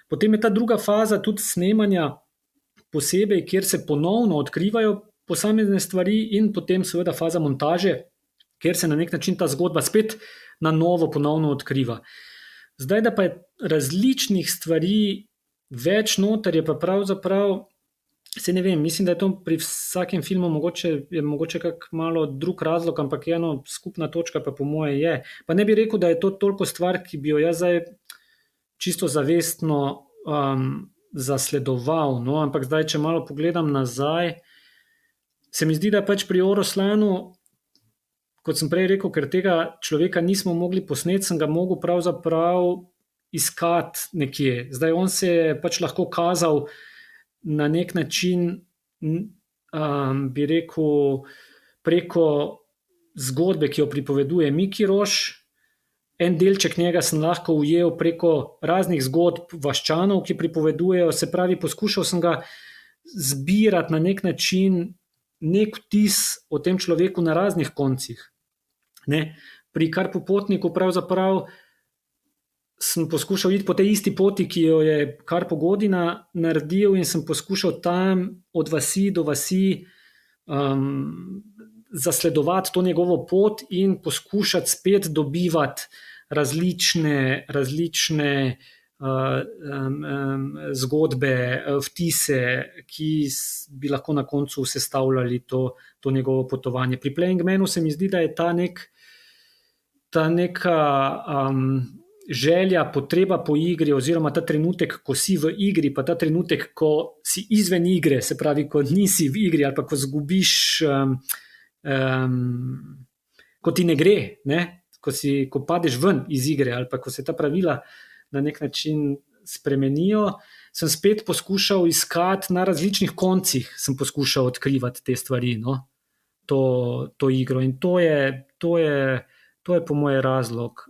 Potem je ta druga faza tudi snemanja posebej, kjer se ponovno odkrivajo posamezne stvari, in potem seveda faza montaže, kjer se na nek način ta zgodba spet na novo ponovno odkriva. Zdaj, da pa je različnih stvari več noter, je pa pravzaprav, se ne vem, mislim, da je to pri vsakem filmu mogoče kak malo drug razlog, ampak eno skupna točka pa po moje je. Pa ne bi rekel, da je to toliko stvar, ki bi jo jaz zdaj čisto zavestno zasledoval, no, ampak zdaj, če malo pogledam nazaj, se mi zdi, da pač pri Oroslanu, kot sem prej rekel, ker tega človeka nismo mogli posneti, sem ga mogel pravzaprav iskati nekje. Zdaj, on se je pač lahko kazal na nek način, bi rekel, preko zgodbe, ki jo pripoveduje Miki Roš. En delček njega sem lahko ujel preko raznih zgodb vaščanov, ki pripovedujejo, se pravi, poskušal sem ga zbirati na nek način, nek vtis o tem človeku na raznih koncih. Ne? Pri Karpopotniku pravzaprav sem poskušal iti po tej isti poti, ki jo je Karpo Godina naredil, in sem poskušal tam od vasi do vasi zasledovati to njegovo pot in poskušati spet dobivati različne zgodbe, vtise, ki bi lahko na koncu sestavljali to njegovo potovanje. Pri Playing Manu se mi zdi, da je ta neka želja, potreba po igri, oziroma ta trenutek, ko si v igri, pa ta trenutek, ko si izven igre, se pravi, ko nisi v igri ali pa ko zgubiš, ko ti ne gre, ne? Ko padeš ven iz igre ali pa ko se ta pravila na nek način spremenijo, sem spet poskušal iskati na različnih koncih, sem poskušal odkrivati te stvari, no? To igro, in to je po moje razlog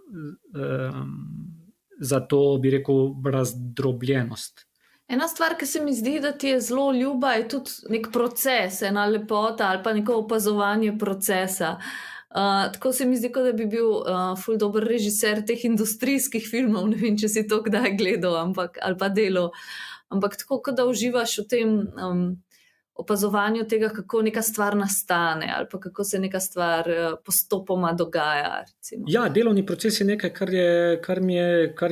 za to, bi rekel, razdrobljenost. Ena stvar, ki se mi zdi, da ti je zelo ljuba, je tudi nek proces, ena lepota ali pa neko opazovanje procesa. Tako se mi zdi, kot da bi bil ful dober režiser teh industrijskih filmov, ne vem, če si to kdaj gledal ali pa delal, ampak tako, kot da uživaš v tem opazovanju tega, kako neka stvar nastane ali pa kako se neka stvar postopoma dogaja. Recimo. Ja, delovni proces je nekaj, kar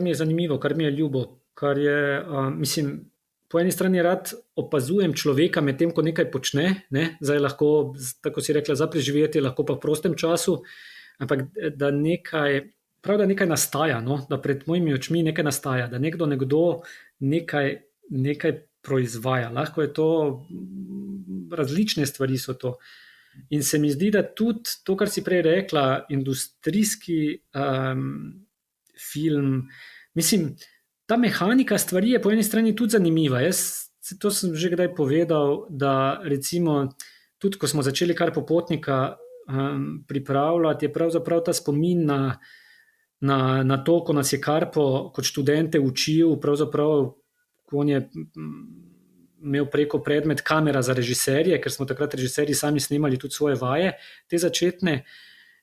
mi je zanimivo, kar mi je ljubo, kar je, mislim, po eni strani rad opazujem človeka med tem, ko nekaj počne, ne? Zdaj lahko, tako si rekla, za preživetje, lahko pa v prostem času, ampak da nekaj nastaja, no? Da pred mojimi očmi nekaj nastaja, da nekdo nekaj proizvaja. Lahko je to, različne stvari so to. In se mi zdi, da tudi to, kar si prej rekla, industrijski film, mislim, ta mehanika stvari je po eni strani tudi zanimiva. To sem že kdaj povedal, da recimo tudi, ko smo začeli Karpopotnika pripravljati, je pravzaprav ta spomin na to, ko nas je Karpo kot študente učil, pravzaprav on je imel preko predmet kamera za režiserje, ker smo takrat režiserji sami snemali tudi svoje vaje, te začetne.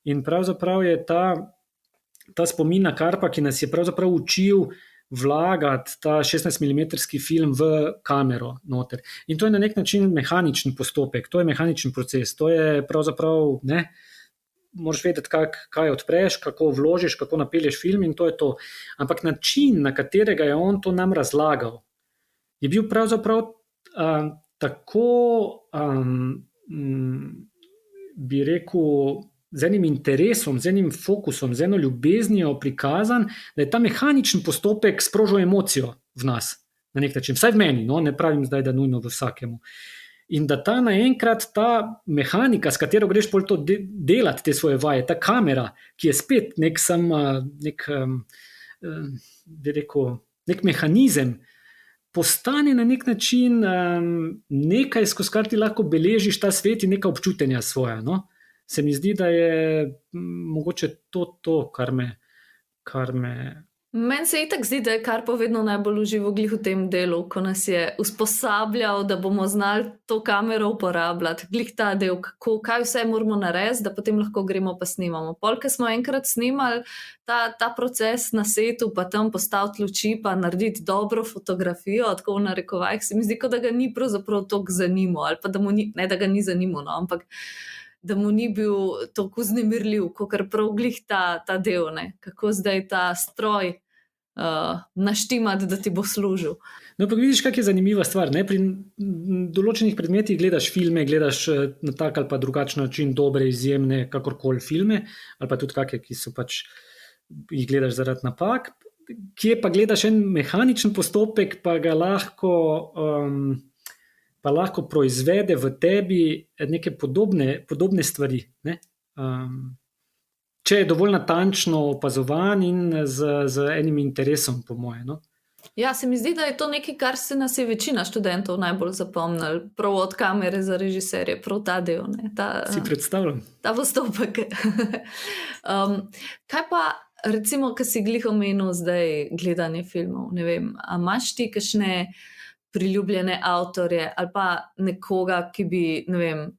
In pravzaprav je ta spomin na Karpa, ki nas je pravzaprav učil vlagati ta 16-milimetrski film v kamero noter. In to je na nek način mehaničen postopek, to je mehaničen proces, to je pravzaprav, ne, moraš vedeti, kaj odpreš, kako vložiš, kako napelješ film in to je to. Ampak način, na katerega je on to nam razlagal, je bil pravzaprav tako, bi rekel, z enim interesom, z enim fokusom, z eno ljubeznijo prikazan, da je ta mehaničen postopek sprožil emocijo v nas, na nek način, vsaj v meni, no, ne pravim zdaj, da nujno v vsakemu. In da ta naenkrat, ta mehanika, s katero greš pol to delati te svoje vaje, ta kamera, ki je spet nek mehanizem, postane na nek način nekaj, skozi kar ti lahko beležiš ta svet in neka občutenja svoja, no. Se mi zdi, da je mogoče to, kar me... Meni se itak zdi, da je Karpov vedno najbolj užival glih v tem delu, ko nas je usposabljal, da bomo znali to kamero uporabljati. Glih ta del, kaj vse moramo narediti, da potem lahko gremo pa snimamo. Ko smo enkrat snimali ta proces na setu, pa tam postaviti luči, pa narediti dobro fotografijo, tako v narekovajih, se mi zdi, da ga ni pravzaprav toliko zanimal, ali pa da mu ni, ne da ga ni zanimal, no, ampak da mu ni bil toliko vznemirljiv, kot prav glih ta del, ne? Kako zdaj ta stroj naštimati, da ti bo služil. No, pa vidiš, kak je zanimiva stvar, ne? Pri določenih predmetih gledaš filme, gledaš na tak ali pa drugačen način dobre, izjemne, kakorkoli filme, ali pa tudi kakšne, ki so pač, jih gledaš zaradi napak, kje pa gledaš en mehaničen postopek, pa ga lahko proizvede v tebi neke podobne stvari, ne? Če je dovolj natančno opazovan in z enim interesom, po moje. No? Ja, se mi zdi, da je to nekaj, kar se nas je večina študentov najbolj zapomnili, prav od kamere za režiserje, prav ta del. Ne? Si predstavljam. Ta postopek. Kaj pa, recimo, ki si glih omenil zdaj gledanje filmov, ne vem, a imaš ti kakšne priljubljene avtorje ali pa nekoga, ki bi, ne vem,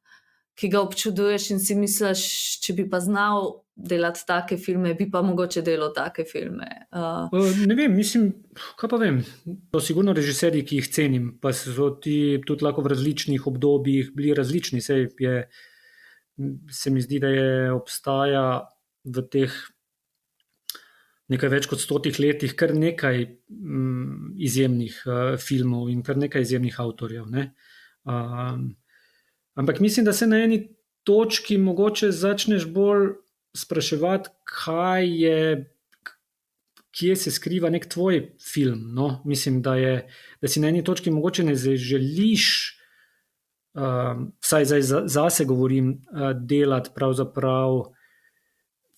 ki ga občuduješ in si misliš, če bi pa znal delati take filme, bi pa mogoče delal take filme. Ne vem, mislim, kaj pa vem, to sigurno režiserji, ki jih cenim, pa so ti tudi lahko v različnih obdobjih bili različni, se mi zdi, da obstaja v teh nekaj več kot 100 letih kar nekaj izjemnih filmov in kar nekaj izjemnih avtorjev, ne. Ampak mislim, da se na eni točki mogoče začneš bolj spraševati, kje se skriva nek tvoj film. No? Mislim, da si na eni točki mogoče ne želiš, vsaj zdaj zase govorim, delati pravzaprav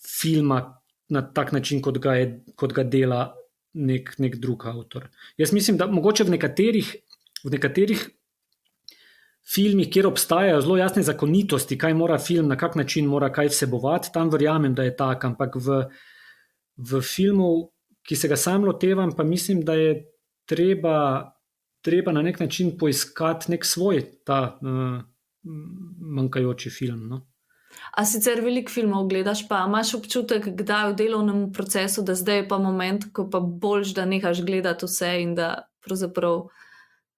filma na tak način, kot ga dela nek drug avtor. Jaz mislim, da mogoče v nekaterih filmih, kjer obstajajo zelo jasne zakonitosti, kaj mora film, na kak način mora kaj vsebovati, tam verjamem, da je tak, ampak v filmu, ki se ga sam lotevam, pa mislim, da je treba na nek način poiskati nek svoj ta manjkajoči film. No? A sicer veliko filmov gledaš, pa imaš občutek, kdaj v delovnem procesu, da zdaj je pa moment, ko pa boljš, da nehaš gledati vse in da pravzaprav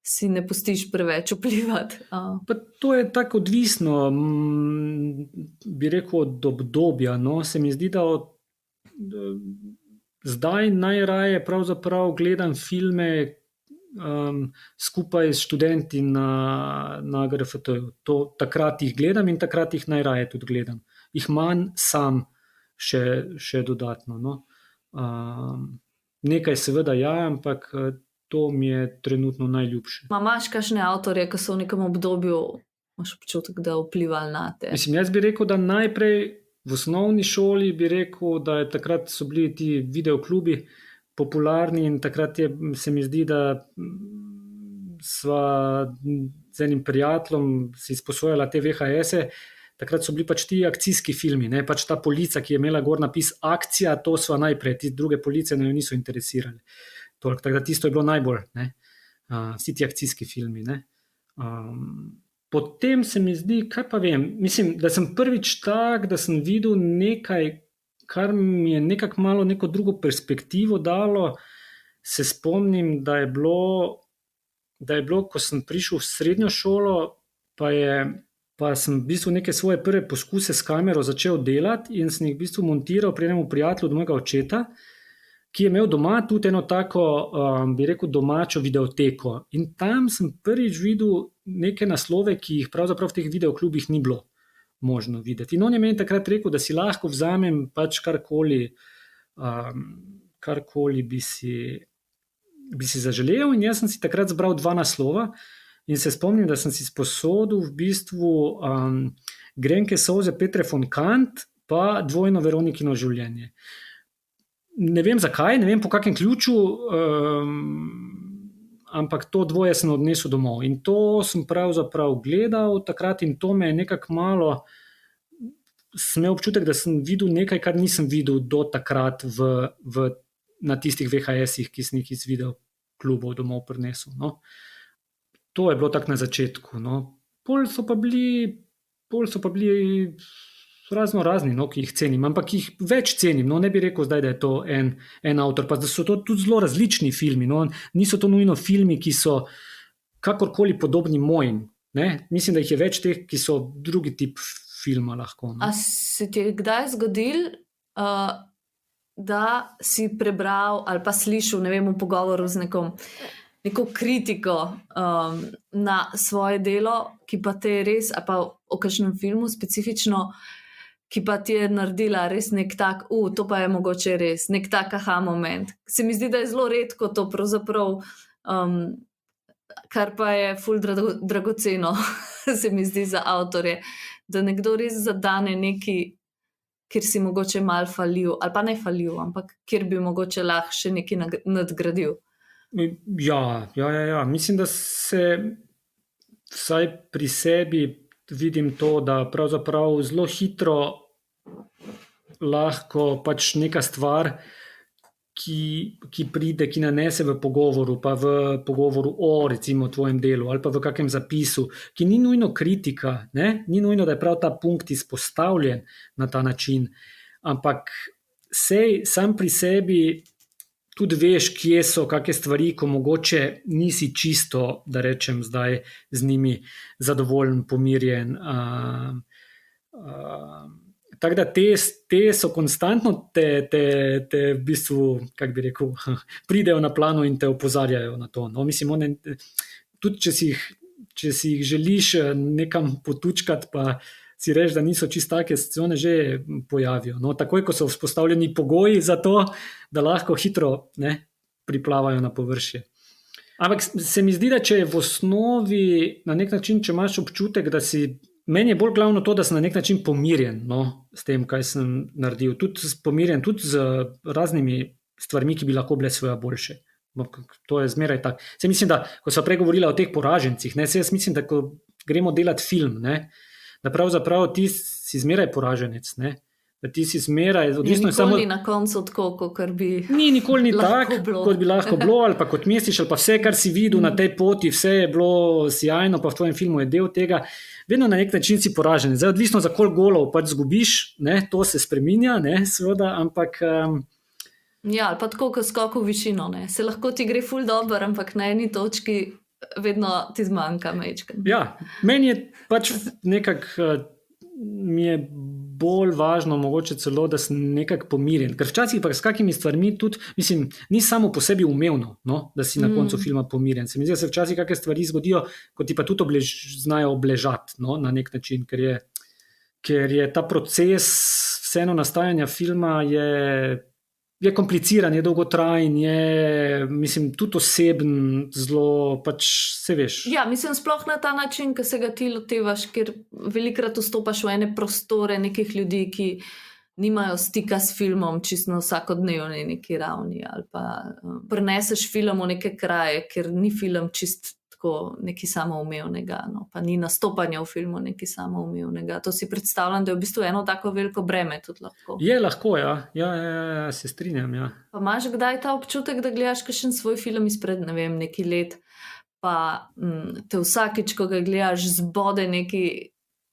si ne pustiš preveč vplivati. Pa to je tako odvisno, bi rekel, od obdobja. No? Se mi zdi, da zdaj najraje pravzaprav gledam filme skupaj s študenti na GRFT-ju. Takrat jih gledam in takrat jih najraje tudi gledam. Jih manj sam še dodatno. No? Nekaj seveda ampak to mi je trenutno najljubše. Imaš kakšne avtorje, ki so v nekem obdobju, imaš občutek, da vplivali na te? Mislim, jaz bi rekel, da najprej v osnovni šoli bi rekel, da takrat so bili ti videoklubi popularni in takrat se mi zdi, da sva z enim prijateljem si izposojala te VHS-e, takrat so bili pač ti akcijski filmi, ne? Pač ta polica, ki je imela gor napis akcija, to sva najprej, ti druge police ne jo niso interesirali. Tako da tisto je bilo najbolj, ne? vsi ti akcijski filmi. Ne. Potem se mi zdi, kaj pa vem, mislim, da sem prvič tak, da sem videl nekaj, kar mi je nekako malo neko drugo perspektivo dalo. Se spomnim, da je bilo, ko sem prišel v srednjo šolo, pa sem v bistvu neke svoje prve poskuse s kamero začel delati in sem jih v bistvu montiral pri enem prijatelju od mojega očeta, ki je imel doma tudi eno tako, bi rekel, domačo videoteko. In tam sem prvič videl neke naslove, ki jih pravzaprav v teh videoklubih ni bilo možno videti. In on je meni takrat rekel, da si lahko vzamem pač karkoli bi si zaželel, in jaz sem si takrat zbral 2 naslova in se spomnim, da sem si sposodil v bistvu Grenke solze Petre von Kant pa Dvojno Veronikino življenje. Ne vem zakaj, ne vem po kakem ključu, ampak to dvoje sem odnesel domov in to sem pravzaprav gledal takrat in to me je nekako malo, sem imel občutek, da sem videl nekaj, kar nisem videl do takrat na tistih VHS-ih, ki sem jih iz videoklubov domov prinesel. No. To je bilo tako na začetku. No. Pol so pa bili razno razni, no, ki jih cenim, ampak jih več cenim. No. Ne bi rekel zdaj, da je to en avtor, pa da so to tudi zelo različni filmi. No. Niso to nujno filmi, ki so kakorkoli podobni mojim. Ne. Mislim, da jih je več teh, ki so drugi tip filma lahko. No. A se ti je kdaj zgodil, da si prebral ali pa slišal, ne vem, v pogovoru z neko kritiko na svoje delo, ki pa te je res, ali pa o kakšnem filmu specifično, ki pa ti je naredila res nek tak, to pa je mogoče res, nek tak aha moment. Se mi zdi, da je zelo redko to pravzaprav, kar pa je ful dragoceno, se mi zdi za avtorje, da nekdo res zadane neki, kjer si mogoče malo falil, ali pa ne falil, ampak kjer bi mogoče lahko še nekaj nadgradil. Ja. Mislim, da se vsaj pri sebi vidim to, da pravzaprav zelo hitro lahko pač neka stvar, ki pride, ki nanese v pogovoru, pa v pogovoru o recimo tvojem delu ali pa v kakem zapisu, ki ni nujno kritika, ne? Ni nujno, da je prav ta punkt izpostavljen na ta način, ampak sej sam pri sebi tudi veš, kje so kakšne stvari, ko mogoče nisi čisto, da rečem zdaj, z njimi zadovoljen, pomirjen. Tako da te so konstantno te v bistvu, kako bi rekel, pridejo na plano in te opozarjajo na to. No, mislim, tudi če si jih želiš nekam potučkati, pa si reči, da niso čisto take, se one že pojavijo. No, takoj, ko so vzpostavljeni pogoji za to, da lahko hitro priplavajo na površje. Ampak se mi zdi, da če je v osnovi na nek način, če imaš občutek, da si, meni je bolj glavno to, da sem na nek način pomirjen, no, s tem, kaj sem naredil. Pomirjen tudi z raznimi stvarmi, ki bi lahko bile svoja boljše. To je zmeraj tako. Se mislim, da ko sva prej govorila o teh poražencih, jaz mislim, da ko gremo delati film, da pravzaprav ti si zmeraj poraženec, da ti si zmeraj, odvisno samo... Nikoli na koncu tako, kot bi nikoli ni tako, kot bi lahko bilo, ali pa kot misliš, ali pa vse, kar si videl na tej poti, vse je bilo sjajno, pa v tvojem filmu je del tega, vedno na nek način si poražen. Zdaj, odvisno za koliko golov pač zgubiš, to se spreminja, seveda, ampak... Ja, ali pa tako, kot skok v višino, se lahko ti gre ful dobro, ampak na eni točki vedno ti zmanjka mečken. Ja, meni je pač nekako, mi je bolj važno mogoče celo, da sem nekako pomirjen, ker včasih pa s kakimi stvarmi tudi, mislim, ni samo po sebi umevno, da si na koncu filma pomirjen. Se mi zdi, da se včasih kakšne stvari zgodijo, ko ti pa tudi znajo obležati, na nek način, ker je ta proces vseeno nastajanja filma je kompliciran, je dolgotrajen, je, mislim, tudi oseben, zelo, pač se veš. Ja, mislim, sploh na ta način, ko se ga ti lotevaš, ker velikrat vstopaš v ene prostore nekih ljudi, ki nimajo stika s filmom čisto na vsakodnevni neki ravni, ali pa preneseš film v neke kraje, ker ni film čisto tako nekaj samoumevnega, pa ni nastopanja v filmu nekaj samoumevnega. To si predstavljam, da je v bistvu eno tako veliko breme tudi lahko. Je lahko, ja, se strinjam, ja. Pa imaš kdaj ta občutek, da gledaš kakšen svoj film izpred, ne vem, nekaj let, pa te vsakič, ko ga gledaš, zbode nekaj,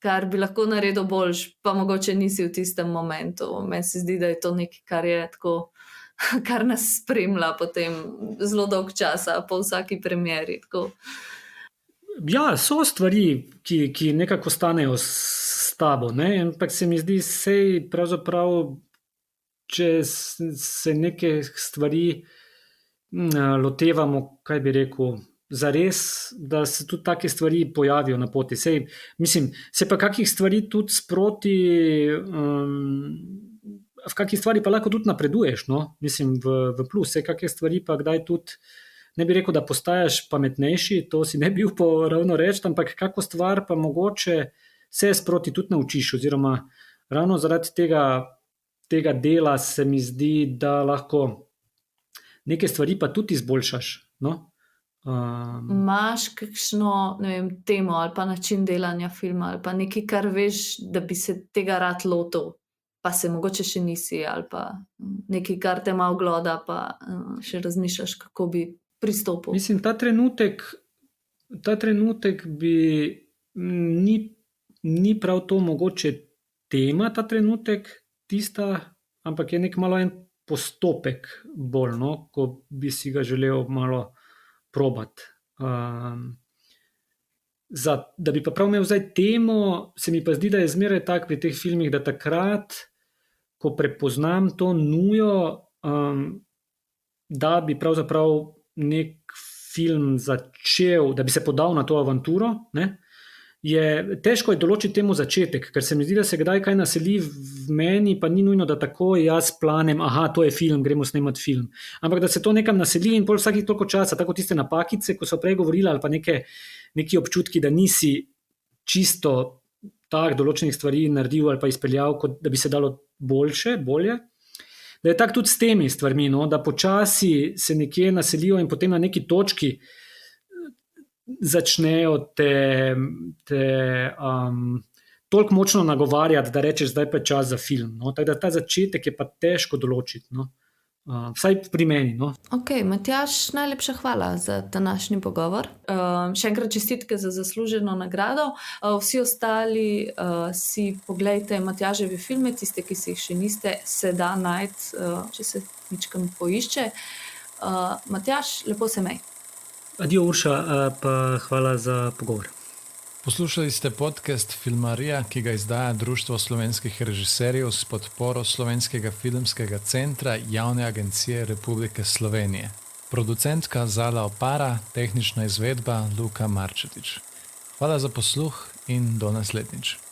kar bi lahko naredil boljš, pa mogoče nisi v tistem momentu. Meni se zdi, da je to nekaj, kar je tako, kar nas spremlja potem zelo dolg časa po vsaki premieri. Tako. Ja, so stvari, ki nekako ostanejo s tabo, ne? Ampak se mi zdi, sej pravzaprav, če se neke stvari lotevamo, kaj bi rekel, zares, da se tudi take stvari pojavijo na poti. Sej, mislim, se pa kakih stvari tudi sproti, v kakih stvari pa lahko tudi napreduješ, no? Mislim, v plus, sej kakih stvari pa kdaj tudi, ne bi rekel, da postaješ pametnejši, to si ne bi upal ravno reči, ampak kako stvar pa mogoče se sproti tudi naučiš, oziroma ravno zaradi tega dela se mi zdi, da lahko neke stvari pa tudi izboljšaš. No? Imaš kakšno, ne vem, temo ali pa način delanja filma ali pa nekaj, kar veš, da bi se tega rad lotil, pa se mogoče še nisi, ali pa nekaj, kar te malo gloda, pa še razmišljaš, kako bi pristopil. Mislim, ta trenutek bi ni prav to mogoče tema, ta trenutek tista, ampak je nek malo en postopek bolj, no, ko bi si ga želel malo probati. Da bi pa prav imel zdaj temo, se mi pa zdi, da je zmeraj tak pri teh filmih, da takrat, ko prepoznam to nujo, da bi pravzaprav nek film začel, da bi se podal na to avanturo, ne, težko je določiti temu začetek, ker se mi zdi, da se kdaj kaj naseli v meni, pa ni nujno, da takoj jaz planem, aha, to je film, gremo snemati film. Ampak da se to nekam naseli in pol vsakih toliko časa, tako tiste napakice, ko so prej govorili, ali pa neki občutki, da nisi čisto tak določenih stvari naredil ali pa izpeljal, kot da bi se dalo bolje. Da je tako tudi s temi stvarmi, no, da počasi se nekje naselijo in potem na neki točki začnejo te toliko močno nagovarjati, da rečeš, zdaj pa je čas za film. No. Tako da ta začetek je pa težko določiti. No. Vsaj pri meni. No. Ok, Matjaž, najlepša hvala za današnji pogovor. Še enkrat čestitke za zasluženo nagrado. Vsi ostali si poglejte Matjaževi filme, tiste, ki si jih še niste, se da najti, če se ničkam poišče. Matjaž, lepo se mej. Adijo, Urša, pa hvala za pogovor. Poslušali ste podcast Filmarija, ki ga izdaja Društvo slovenskih režiserjev s podporo Slovenskega filmskega centra Javne agencije Republike Slovenije. Producentka Zala Opara, tehnična izvedba Luka Marčetič. Hvala za posluh in do naslednjič.